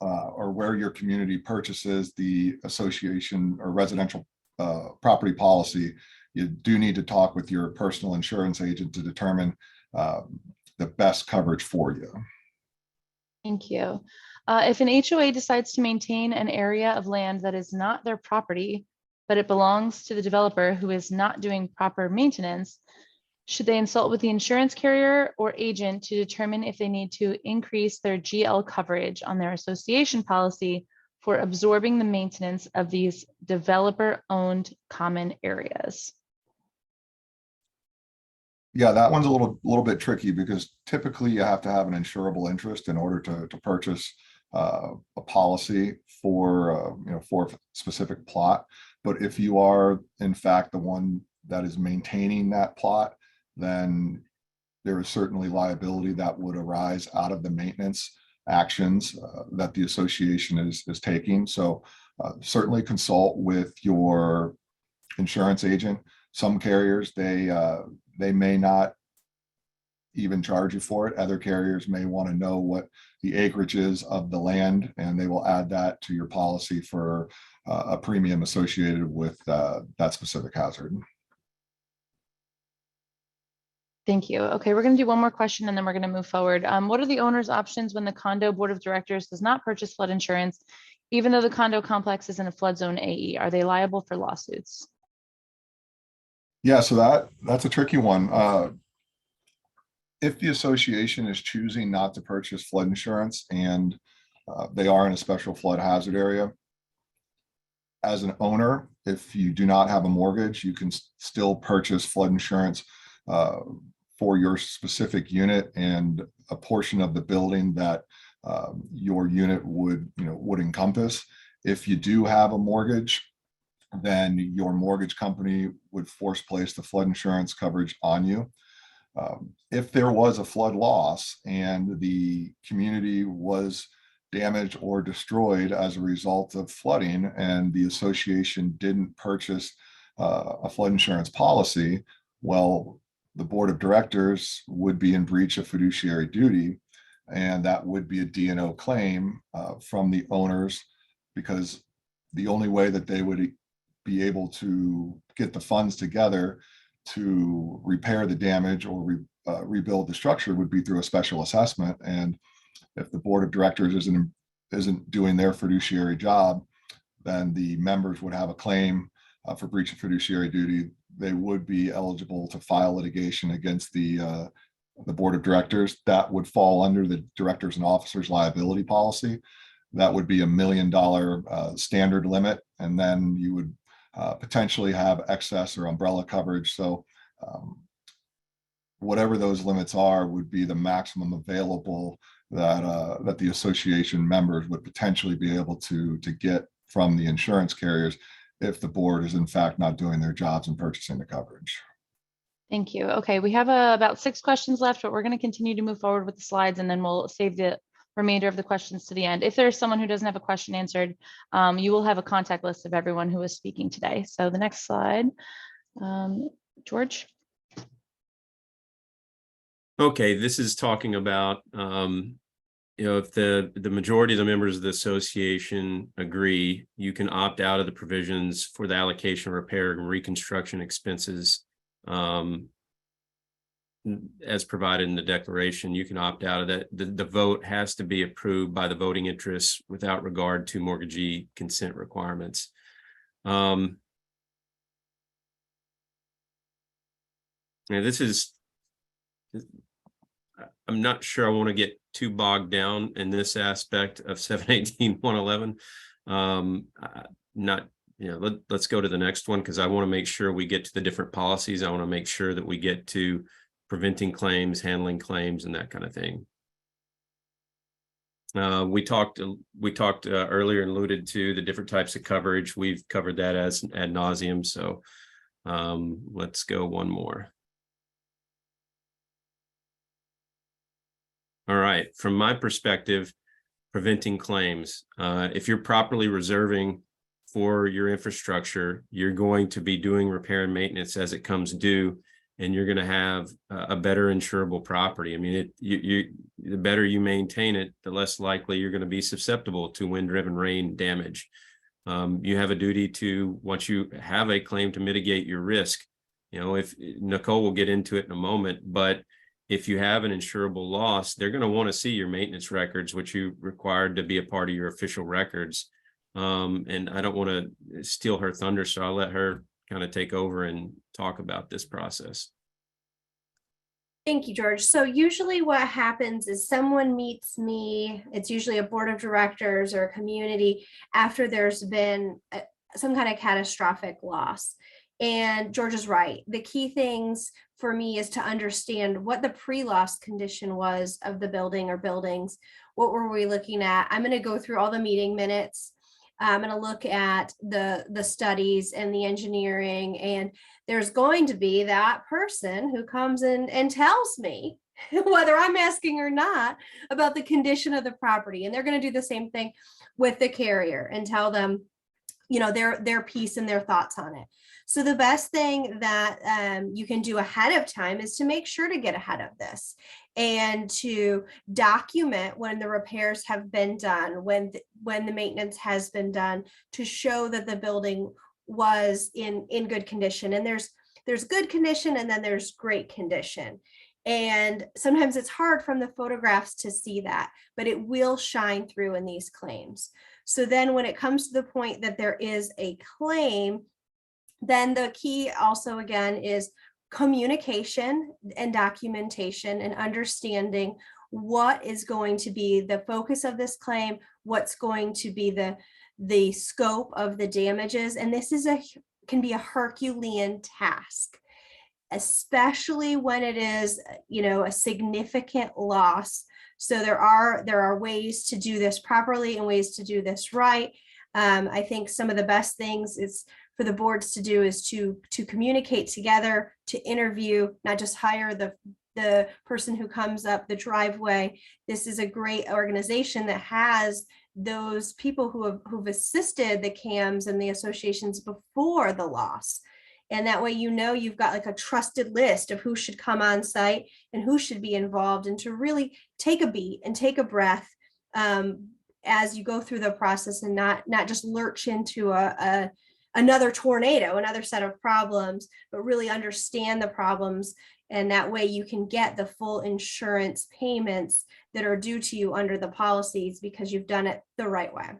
or where your community purchases the association or residential property policy, you do need to talk with your personal insurance agent to determine the best coverage for you. Thank you. If an HOA decides to maintain an area of land that is not their property, but it belongs to the developer who is not doing proper maintenance, should they consult with the insurance carrier or agent to determine if they need to increase their GL coverage on their association policy for absorbing the maintenance of these developer-owned common areas? Yeah, that one's a little bit tricky because typically you have to have an insurable interest in order to purchase a policy for for a specific plot. But if you are in fact the one that is maintaining that plot, then there is certainly liability that would arise out of the maintenance actions that the association is taking. So certainly consult with your insurance agent. Some carriers, they may not even charge you for it. Other carriers may want to know what the acreage is of the land, and they will add that to your policy for a premium associated with that specific hazard. Thank you. Okay, we're going to do one more question and then we're going to move forward. What are the owner's options when the condo board of directors does not purchase flood insurance, even though the condo complex is in a flood zone AE? Are they liable for lawsuits? Yeah, so that's a tricky one. If the association is choosing not to purchase flood insurance and they are in a special flood hazard area, as an owner, if you do not have a mortgage, you can still purchase flood insurance for your specific unit and a portion of the building that your unit would encompass. If you do have a mortgage, then your mortgage company would force place the flood insurance coverage on you. If there was a flood loss and the community was damaged or destroyed as a result of flooding and the association didn't purchase a flood insurance policy, well, the board of directors would be in breach of fiduciary duty, and that would be a D&O claim from the owners, because the only way that they would be able to get the funds together to repair the damage or rebuild the structure would be through a special assessment. And if the board of directors isn't doing their fiduciary job, then the members would have a claim for breach of fiduciary duty. They would be eligible to file litigation against the board of directors. That would fall under the directors and officers liability policy. That would be $1 million standard limit, and then you would potentially have excess or umbrella coverage. So whatever those limits are would be the maximum available that the association members would potentially be able to get from the insurance carriers if the board is in fact not doing their jobs in purchasing the coverage. Thank you. Okay, we have about 6 questions left, but we're going to continue to move forward with the slides, and then we'll save the remainder of the questions to the end. If there's someone who doesn't have a question answered, you will have a contact list of everyone who is speaking today. So the next slide, George. Okay, this is talking about, if the majority of the members of the association agree, you can opt out of the provisions for the allocation, repair, and reconstruction expenses as provided in the declaration. You can opt out of that. The vote has to be approved by the voting interests without regard to mortgagee consent requirements. And this is, I'm not sure I want to get too bogged down in this aspect of 718-111. Let's go to the next one, because I want to make sure we get to the different policies. I want to make sure that we get to preventing claims, handling claims, and that kind of thing. We talked earlier and alluded to the different types of coverage. We've covered that as ad nauseum. So let's go one more. All right, from my perspective, preventing claims. If you're properly reserving for your infrastructure, you're going to be doing repair and maintenance as it comes due, and you're going to have a better insurable property. I mean, the better you maintain it, the less likely you're going to be susceptible to wind-driven rain damage. You have a duty to, once you have a claim, to mitigate your risk. If Nicole will get into it in a moment, but if you have an insurable loss, they're going to want to see your maintenance records, which you required to be a part of your official records. And I don't want to steal her thunder, so I'll let her kind of take over and talk about this process. Thank you, George. So usually what happens is someone meets me, it's usually a board of directors or a community, after there's been some kind of catastrophic loss. And George is right. The key things for me is to understand what the pre-loss condition was of the building or buildings. What were we looking at? I'm going to go through all the meeting minutes. I'm going to look at the studies and the engineering, and there's going to be that person who comes in and tells me, whether I'm asking or not, about the condition of the property. And they're going to do the same thing with the carrier and tell them, their piece and their thoughts on it. So the best thing that you can do ahead of time is to make sure to get ahead of this and to document when the repairs have been done, when the maintenance has been done, to show that the building was in good condition. And there's good condition, and then there's great condition. And sometimes it's hard from the photographs to see that, but it will shine through in these claims. So then when it comes to the point that there is a claim, then the key also again is communication and documentation and understanding what is going to be the focus of this claim, what's going to be the the scope of the damages. And this is can be a Herculean task, especially when it is, a significant loss. So there are ways to do this properly and ways to do this right. I think some of the best things is for the boards to do is to communicate together, to interview, not just hire the person who comes up the driveway. This is a great organization that has those people who've assisted the CAMs and the associations before the loss. And that way, you've got like a trusted list of who should come on site and who should be involved, and to really take a beat and take a breath as you go through the process, and not just lurch into another tornado, another set of problems, but really understand the problems. And that way you can get the full insurance payments that are due to you under the policies, because you've done it the right way.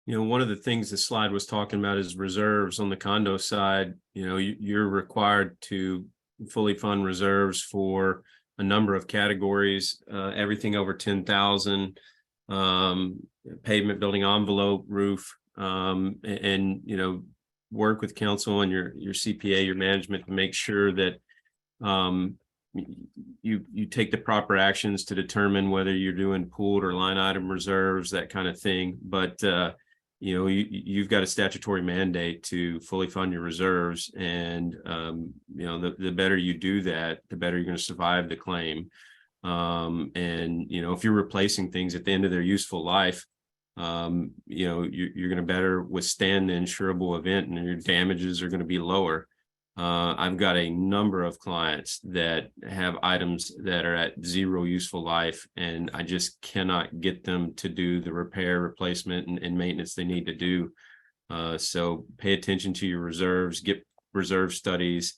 One of the things the slide was talking about is reserves on the condo side. You're required to fully fund reserves for a number of categories, everything over 10,000, pavement, building envelope, roof, and work with counsel and your CPA, your management, to make sure that you take the proper actions to determine whether you're doing pooled or line item reserves, that kind of thing. But you've got a statutory mandate to fully fund your reserves, and the better you do that, the better you're going to survive the claim. And if you're replacing things at the end of their useful life, you're going to better withstand the insurable event, and your damages are going to be lower. I've got a number of clients that have items that are at zero useful life, and I just cannot get them to do the repair, replacement, and maintenance they need to do. So pay attention to your reserves, get reserve studies,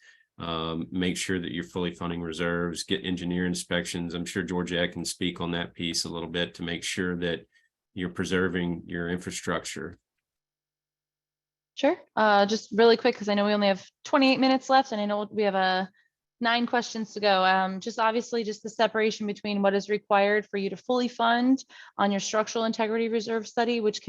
make sure that you're fully funding reserves, get engineer inspections. I'm sure Georgette can speak on that piece a little bit to make sure that you're preserving your infrastructure. Sure. Just really quick, because I know we only have 28 minutes left, and I know we have 9 questions to go. Just obviously just the separation between what is required for you to fully fund on your structural integrity reserve study, which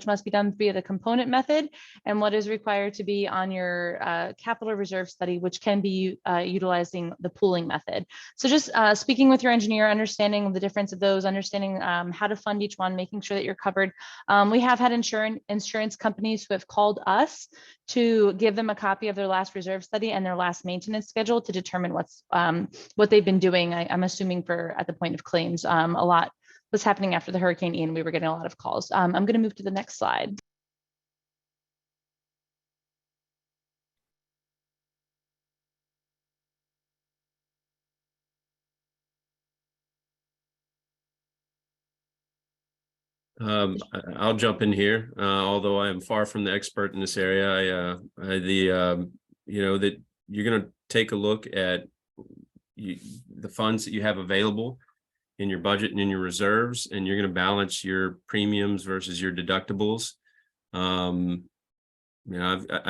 must be done via the component method, and what is required to be on your capital reserve study, which can be utilizing the pooling method. So just speaking with your engineer, understanding the difference of those, understanding how to fund each one, making sure that you're covered. We have had insurance companies who have called us to give them a copy of their last reserve study and their last maintenance schedule to determine what they've been doing. I'm assuming at the point of claims. A lot was happening after the Hurricane Ian. We were getting a lot of calls. I'm going to move to the next slide. I'll jump in here, although I am far from the expert in this area. That you're going to take a look at the funds that you have available in your budget and in your reserves, and you're going to balance your premiums versus your deductibles. I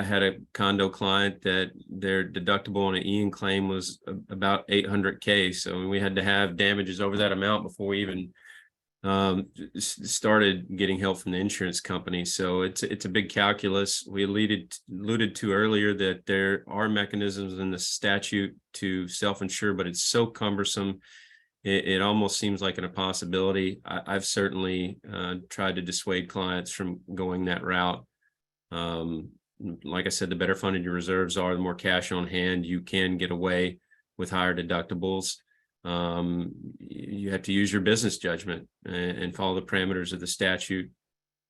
had a condo client that their deductible on an Ian claim was about $800K. So we had to have damages over that amount before we even started getting help from the insurance company. So it's a big calculus. We alluded to earlier that there are mechanisms in the statute to self-insure, but it's so cumbersome. It almost seems like an impossibility. I've certainly tried to dissuade clients from going that route. Like I said, the better funded your reserves are, the more cash on hand you can get away with higher deductibles. You have to use your business judgment and follow the parameters of the statute.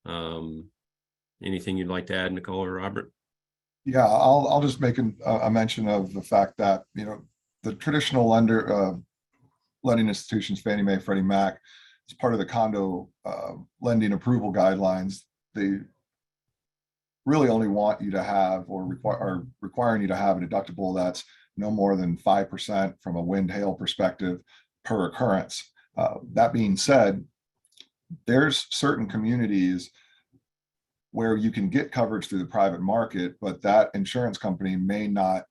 Anything you'd like to add, Nicole or Robert? Yeah, I'll just make a mention of the fact that, the traditional lending institutions, Fannie Mae, Freddie Mac, as part of the condo lending approval guidelines, they really only want you to have or requiring you to have a deductible that's no more than 5% from a wind hail perspective per occurrence. That being said, there's certain communities where you can get coverage through the private market, but that insurance company may not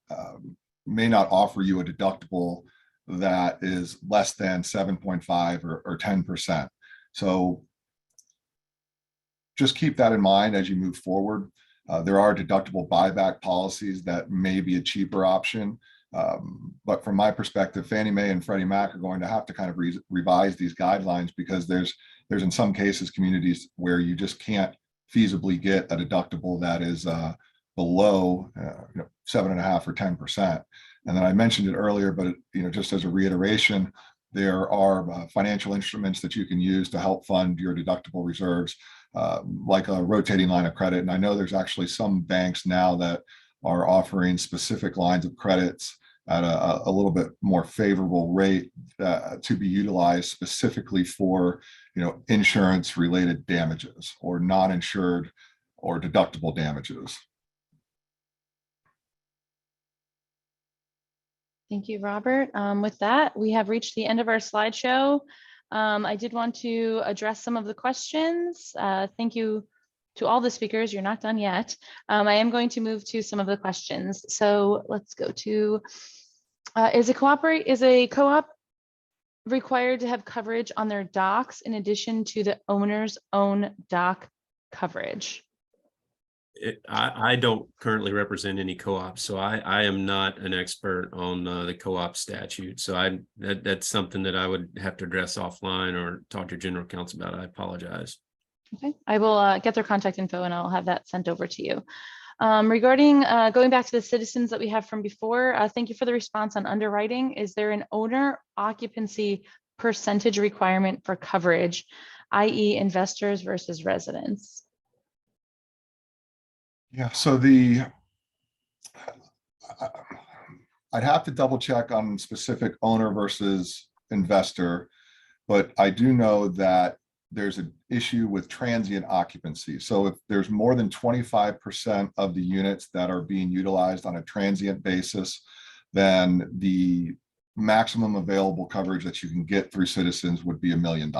offer you a deductible that is less than 7.5 or 10%. So just keep that in mind as you move forward. There are deductible buyback policies that may be a cheaper option. But from my perspective, Fannie Mae and Freddie Mac are going to have to kind of revise these guidelines, because there's in some cases communities where you just can't feasibly get a deductible that is below 7.5 or 10%. And then I mentioned it earlier, but just as a reiteration, there are financial instruments that you can use to help fund your deductible reserves, like a rotating line of credit. And I know there's actually some banks now that are offering specific lines of credits at a little bit more favorable rate to be utilized specifically for insurance related damages or non-insured or deductible damages. Thank you, Robert. With that, we have reached the end of our slideshow. I did want to address some of the questions. Thank you to all the speakers. You're not done yet. I am going to move to some of the questions. So let's go to, is a co-op required to have coverage on their docks in addition to the owner's own dock coverage? I don't currently represent any co-ops, so I am not an expert on the co-op statute. So that's something that I would have to address offline or talk to general counsel about. I apologize. Okay, I will get their contact info and I'll have that sent over to you. Regarding going back to the citizens that we have from before, thank you for the response on underwriting. Is there an owner occupancy percentage requirement for coverage, i.e. investors versus residents? Yeah, so I'd have to double check on specific owner versus investor, but I do know that there's an issue with transient occupancy. So if there's more than 25% of the units that are being utilized on a transient basis, then the maximum available coverage that you can get through Citizens would be $1 million.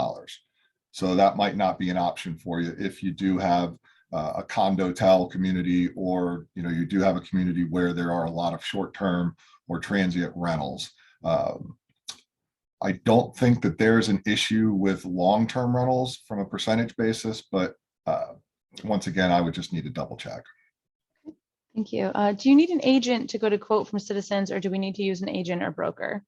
So that might not be an option for you if you do have a condo-tel community, or you do have a community where there are a lot of short-term or transient rentals. I don't think that there's an issue with long-term rentals from a percentage basis, but once again, I would just need to double check. Thank you. Do you need an agent to go to quote from Citizens, or do we need to use an agent or broker?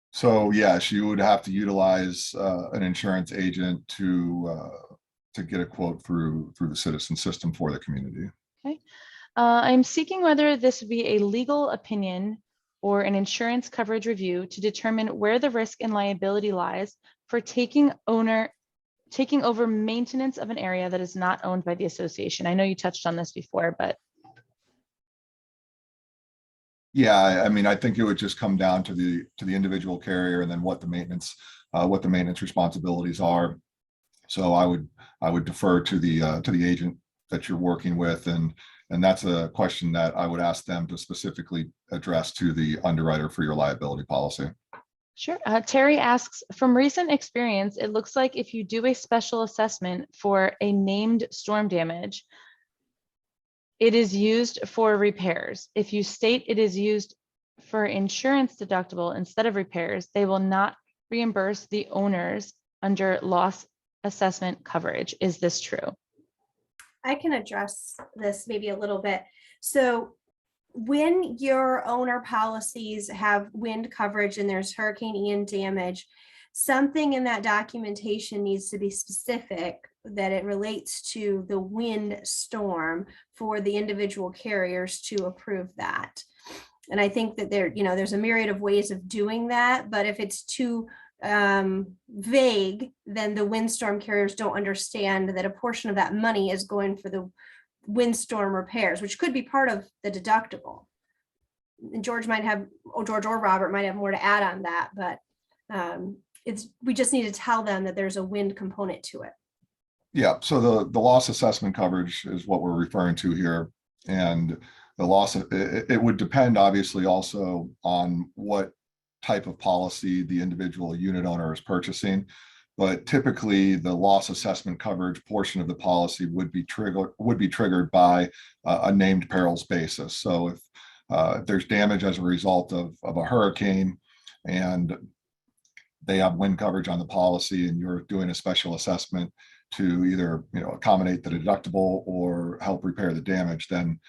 So yes, you would have to utilize an insurance agent to get a quote through the Citizen system for the community. Okay. I'm seeking whether this would be a legal opinion or an insurance coverage review to determine where the risk and liability lies for taking over maintenance of an area that is not owned by the association. I know you touched on this before, but. Yeah, I mean, I think it would just come down to the individual carrier and then what the maintenance responsibilities are. So I would defer to the agent that you're working with, and that's a question that I would ask them to specifically address to the underwriter for your liability policy. Sure. Terry asks, from recent experience, it looks like if you do a special assessment for a named storm damage, it is used for repairs. If you state it is used for insurance deductible instead of repairs, they will not reimburse the owners under loss assessment coverage. Is this true? I can address this maybe a little bit. So when your owner policies have wind coverage and there's Hurricane Ian damage, something in that documentation needs to be specific that it relates to the wind storm for the individual carriers to approve that. And I think that there's a myriad of ways of doing that, but if it's too vague, then the windstorm carriers don't understand that a portion of that money is going for the windstorm repairs, which could be part of the deductible. And George or Robert might have more to add on that, but we just need to tell them that there's a wind component to it. Yeah, so the loss assessment coverage is what we're referring to here, and the loss it would depend obviously also on what type of policy the individual unit owner is purchasing, but typically the loss assessment coverage portion of the policy would be triggered by a named perils basis. So if there's damage as a result of a hurricane and they have wind coverage on the policy and you're doing a special assessment to either, accommodate the deductible or help repair the damage, then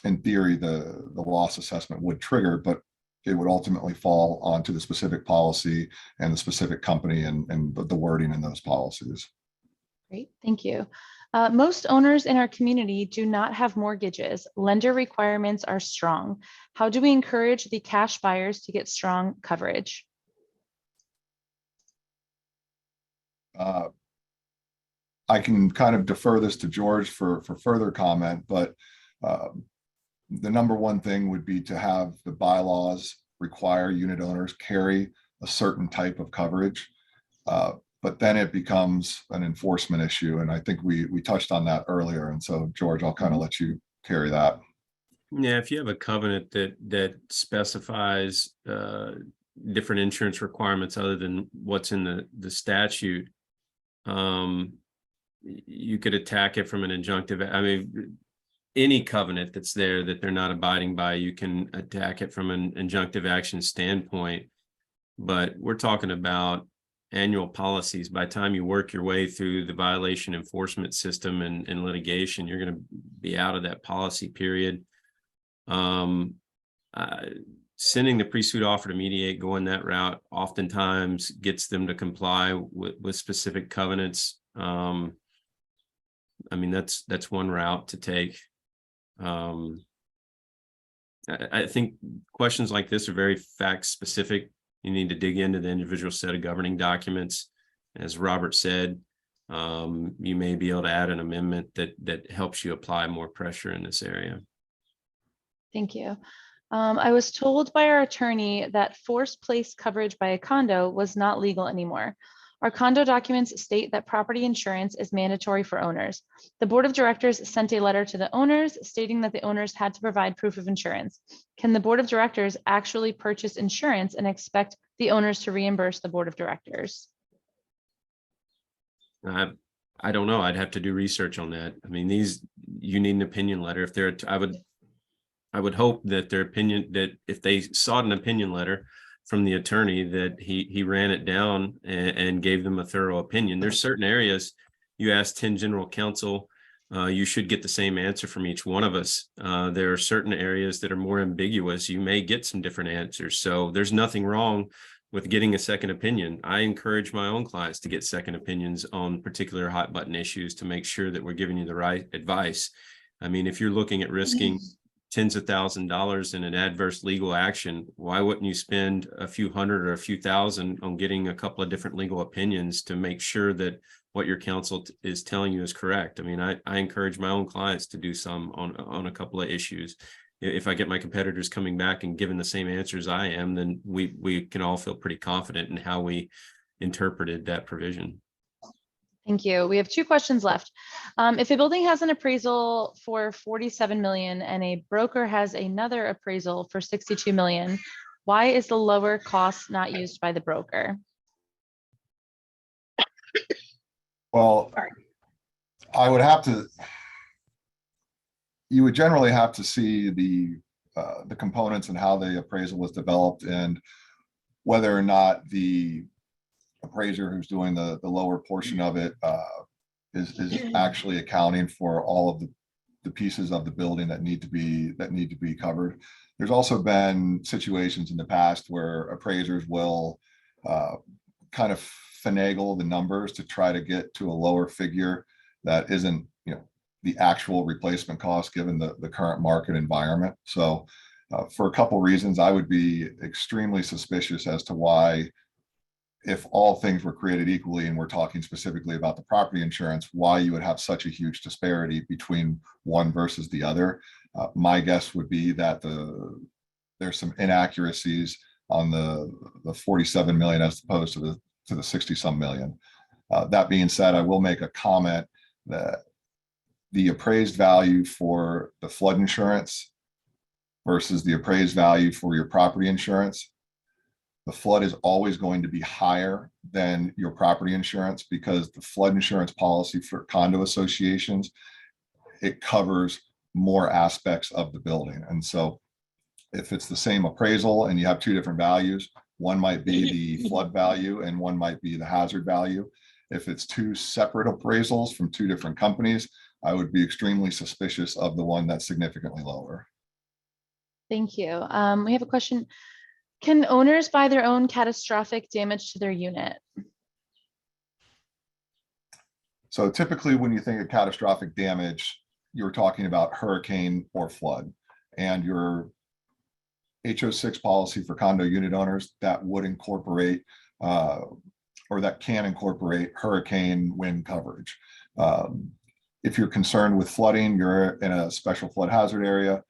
in theory, the loss assessment would trigger, but it would ultimately fall onto the specific policy and the specific company and the wording in those policies. Great, thank you. Most owners in our community do not have mortgages. Lender requirements are strong. How do we encourage the cash buyers to get strong coverage? I can kind of defer this to George for further comment, but the number one thing would be to have the bylaws require unit owners carry a certain type of coverage. But then it becomes an enforcement issue. And I think we touched on that earlier. And so, George, I'll kind of let you carry that. Yeah, if you have a covenant that specifies different insurance requirements other than what's in the statute, you could attack it from an injunctive. I mean, any covenant that's there that they're not abiding by, you can attack it from an injunctive action standpoint. But we're talking about annual policies. By the time you work your way through the violation enforcement system and litigation, you're going to be out of that policy period. Sending the pre-suit offer to mediate, going that route, oftentimes gets them to comply with specific covenants. I mean, that's one route to take. I think questions like this are very fact specific. You need to dig into the individual set of governing documents. As Robert said, you may be able to add an amendment that helps you apply more pressure in this area. Thank you. I was told by our attorney that forced place coverage by a condo was not legal anymore. Our condo documents state that property insurance is mandatory for owners. The board of directors sent a letter to the owners stating that the owners had to provide proof of insurance. Can the board of directors actually purchase insurance and expect the owners to reimburse the board of directors? I don't know. I'd have to do research on that. I mean, you need an opinion letter. If they're, I would hope that their opinion, that if they sought an opinion letter from the attorney, that he ran it down and gave them a thorough opinion. There's certain areas you ask 10 general counsel, you should get the same answer from each one of us. There are certain areas that are more ambiguous. You may get some different answers. So there's nothing wrong with getting a second opinion. I encourage my own clients to get second opinions on particular hot button issues to make sure that we're giving you the right advice. I mean, if you're looking at risking tens of thousands of dollars in an adverse legal action, why wouldn't you spend a few hundred or a few thousand on getting a couple of different legal opinions to make sure that what your counsel is telling you is correct? I mean, I encourage my own clients to do some on a couple of issues. If I get my competitors coming back and giving the same answers I am, then we can all feel pretty confident in how we interpreted that provision. Thank you. We have 2 questions left. If a building has an appraisal for 47 million and a broker has another appraisal for 62 million, why is the lower cost not used by the broker? Well, I would have to, you would generally have to see the components and how the appraisal was developed and whether or not the appraiser who's doing the lower portion of it is actually accounting for all of the pieces of the building that need to be covered. There's also been situations in the past where appraisers will kind of finagle the numbers to try to get to a lower figure that isn't, the actual replacement cost given the current market environment. So for a couple reasons, I would be extremely suspicious as to why, if all things were created equally, and we're talking specifically about the property insurance, why you would have such a huge disparity between one versus the other. My guess would be that there's some inaccuracies on the 47 million as opposed to the 60 some million. That being said, I will make a comment that the appraised value for the flood insurance versus the appraised value for your property insurance, the flood is always going to be higher than your property insurance because the flood insurance policy for condo associations, it covers more aspects of the building. And so if it's the same appraisal and you have 2 different values, One might be the flood value and one might be the hazard value. If it's two separate appraisals from two different companies, I would be extremely suspicious of the one that's significantly lower. Thank you. We have a question. Can owners buy their own catastrophic damage to their unit? So typically when you think of catastrophic damage, you're talking about hurricane or flood. And your HO6 policy for condo unit owners, that would incorporate or that can incorporate hurricane wind coverage. If you're concerned with flooding, you're in a special flood hazard area,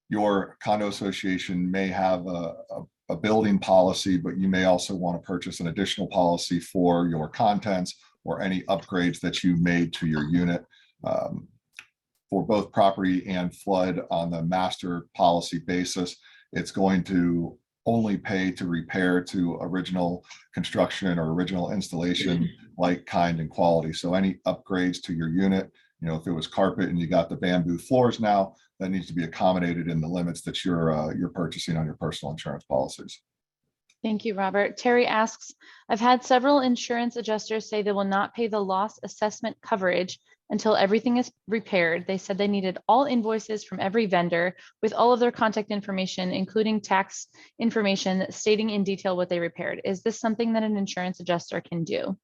your condo association may have a building policy, but you may also want to purchase an additional policy for your contents or any upgrades that you made to your unit. For both property and flood on the master policy basis, it's going to only pay to repair to original construction or original installation, like, kind, and quality. So any upgrades to your unit, you know, if it was carpet and you got the bamboo floors now, that needs to be accommodated in the limits that you're purchasing on your personal insurance policies. Thank you, Robert. Terry asks, I've had several insurance adjusters say they will not pay the loss assessment coverage until everything is repaired. They said they needed all invoices from every vendor with all of their contact information, including tax information stating in detail what they repaired. Is this something that an insurance adjuster can do?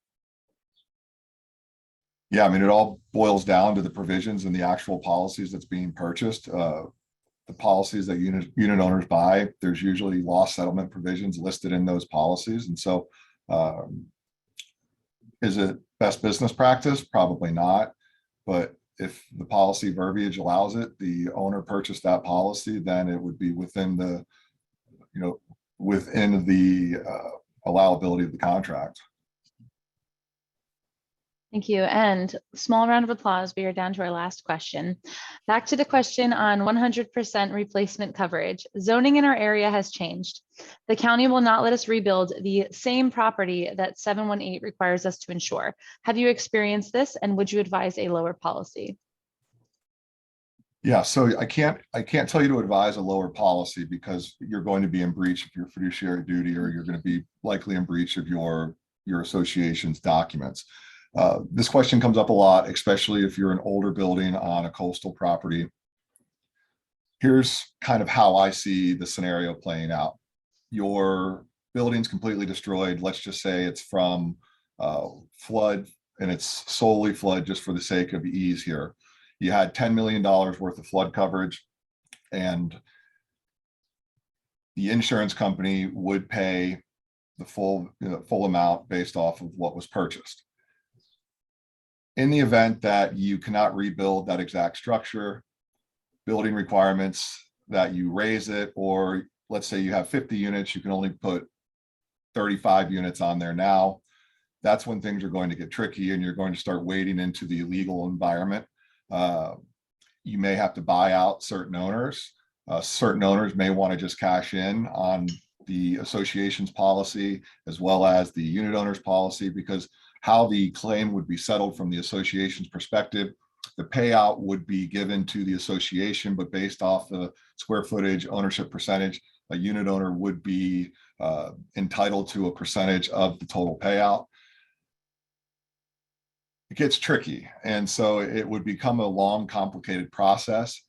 Yeah, I mean, it all boils down to the provisions in the actual policies that's being purchased. The policies that unit owners buy, there's usually loss settlement provisions listed in those policies. And so is it best business practice? Probably not. But if the policy verbiage allows it, the owner purchased that policy, then it would be within the, you know, within the allowability of the contract. Thank you. And small round of applause. We are down to our last question. Back to the question on 100% replacement coverage. Zoning in our area has changed. The county will not let us rebuild the same property that 718 requires us to insure. Have you experienced this, and would you advise a lower policy? Yeah, so I can't tell you to advise a lower policy because you're going to be in breach of your fiduciary duty, or you're going to be likely in breach of your association's documents. This question comes up a lot, especially if you're an older building on a coastal property. Here's kind of how I see the scenario playing out. Your building's completely destroyed. Let's just say it's from flood, and it's solely flood just for the sake of ease here. You had $10 million worth of flood coverage, and the insurance company would pay the full amount based off of what was purchased. In the event that you cannot rebuild that exact structure, building requirements that you raise it, or let's say you have 50 units, you can only put 35 units on there now. That's when things are going to get tricky and you're going to start wading into the legal environment. You may have to buy out certain owners. Certain owners may want to just cash in on the association's policy as well as the unit owner's policy, because how the claim would be settled from the association's perspective, the payout would be given to the association, but based off the square footage ownership percentage, a unit owner would be entitled to a percentage of the total payout. It gets tricky. And so it would become a long, complicated process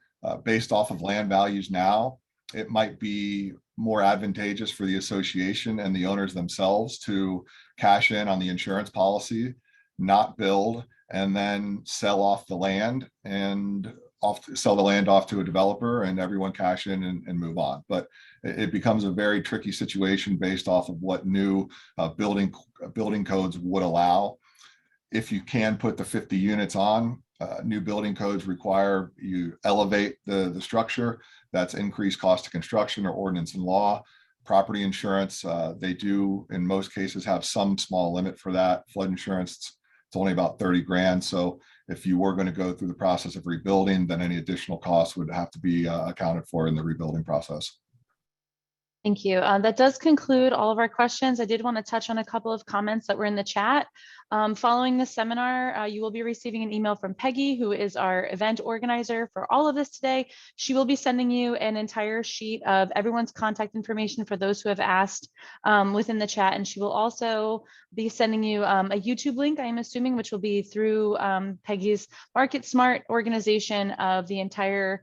based off of land values now. It might be more advantageous for the association and the owners themselves to cash in on the insurance policy, not build, and then sell off the land and sell the land off to a developer, and everyone cash in and move on. But it becomes a very tricky situation based off of what new building codes would allow. If you can put the 50 units on, new building codes require you elevate the structure. That's increased cost of construction or ordinance and law. Property insurance, they do in most cases have some small limit for that. Flood insurance, it's only about 30 grand. So if you were going to go through the process of rebuilding, then any additional costs would have to be accounted for in the rebuilding process. Thank you. That does conclude all of our questions. I did want to touch on a couple of comments that were in the chat. Following the seminar, you will be receiving an email from Peggy, who is our event organizer for all of this today. She will be sending you an entire sheet of everyone's contact information for those who have asked within the chat. And she will also be sending you a YouTube link, I'm assuming, which will be through Peggy's Market Smart organization of the entire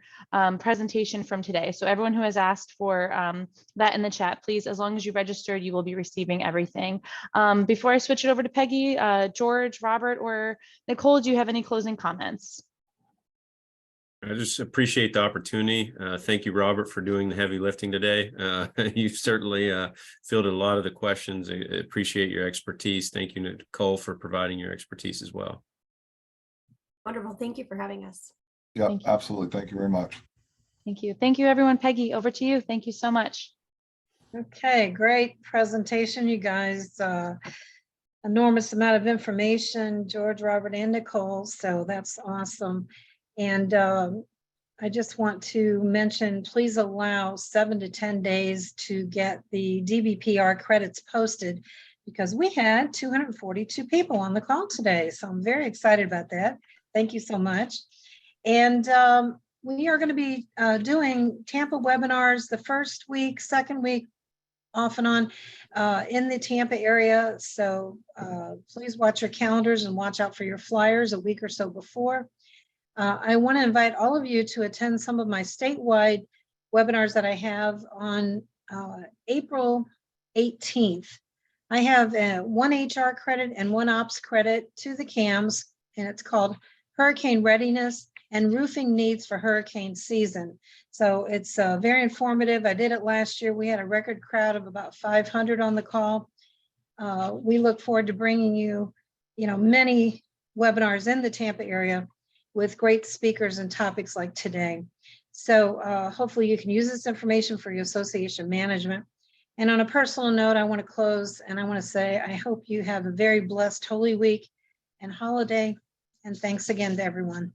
presentation from today. So everyone who has asked for that in the chat, please, as long as you registered, you will be receiving everything. Before I switch it over to Peggy, George, Robert, or Nicole, do you have any closing comments? I just appreciate the opportunity. Thank you, Robert, for doing the heavy lifting today. You certainly fielded a lot of the questions. I appreciate your expertise. Thank you, Nicole, for providing your expertise as well. Wonderful. Thank you for having us. Yeah, Thank you. absolutely. Thank you very much. Thank you. Thank you, everyone. Peggy, over to you. Thank you so much. Okay, great presentation, you guys. Enormous amount of information, George, Robert, and Nicole, so that's awesome. And I just want to mention, please allow 7 to 10 days to get the DBPR credits posted, because we had 242 people on the call today, so I'm very excited about that. Thank you so much. And we are going to be doing Tampa webinars the first week, second week, off and on in the Tampa area. So please watch your calendars and watch out for your flyers a week or so before. I want to invite all of you to attend some of my statewide webinars that I have on April 18th. I have one HR credit and one ops credit to the CAMs, and it's called Hurricane Readiness and Roofing Needs for Hurricane Season. So it's very informative. I did it last year. We had a record crowd of about 500 on the call. We look forward to bringing you, many webinars in the Tampa area with great speakers and topics like today. So hopefully you can use this information for your association management. And on a personal note, I want to close and I want to say, I hope you have a very blessed Holy Week and holiday. And thanks again to everyone.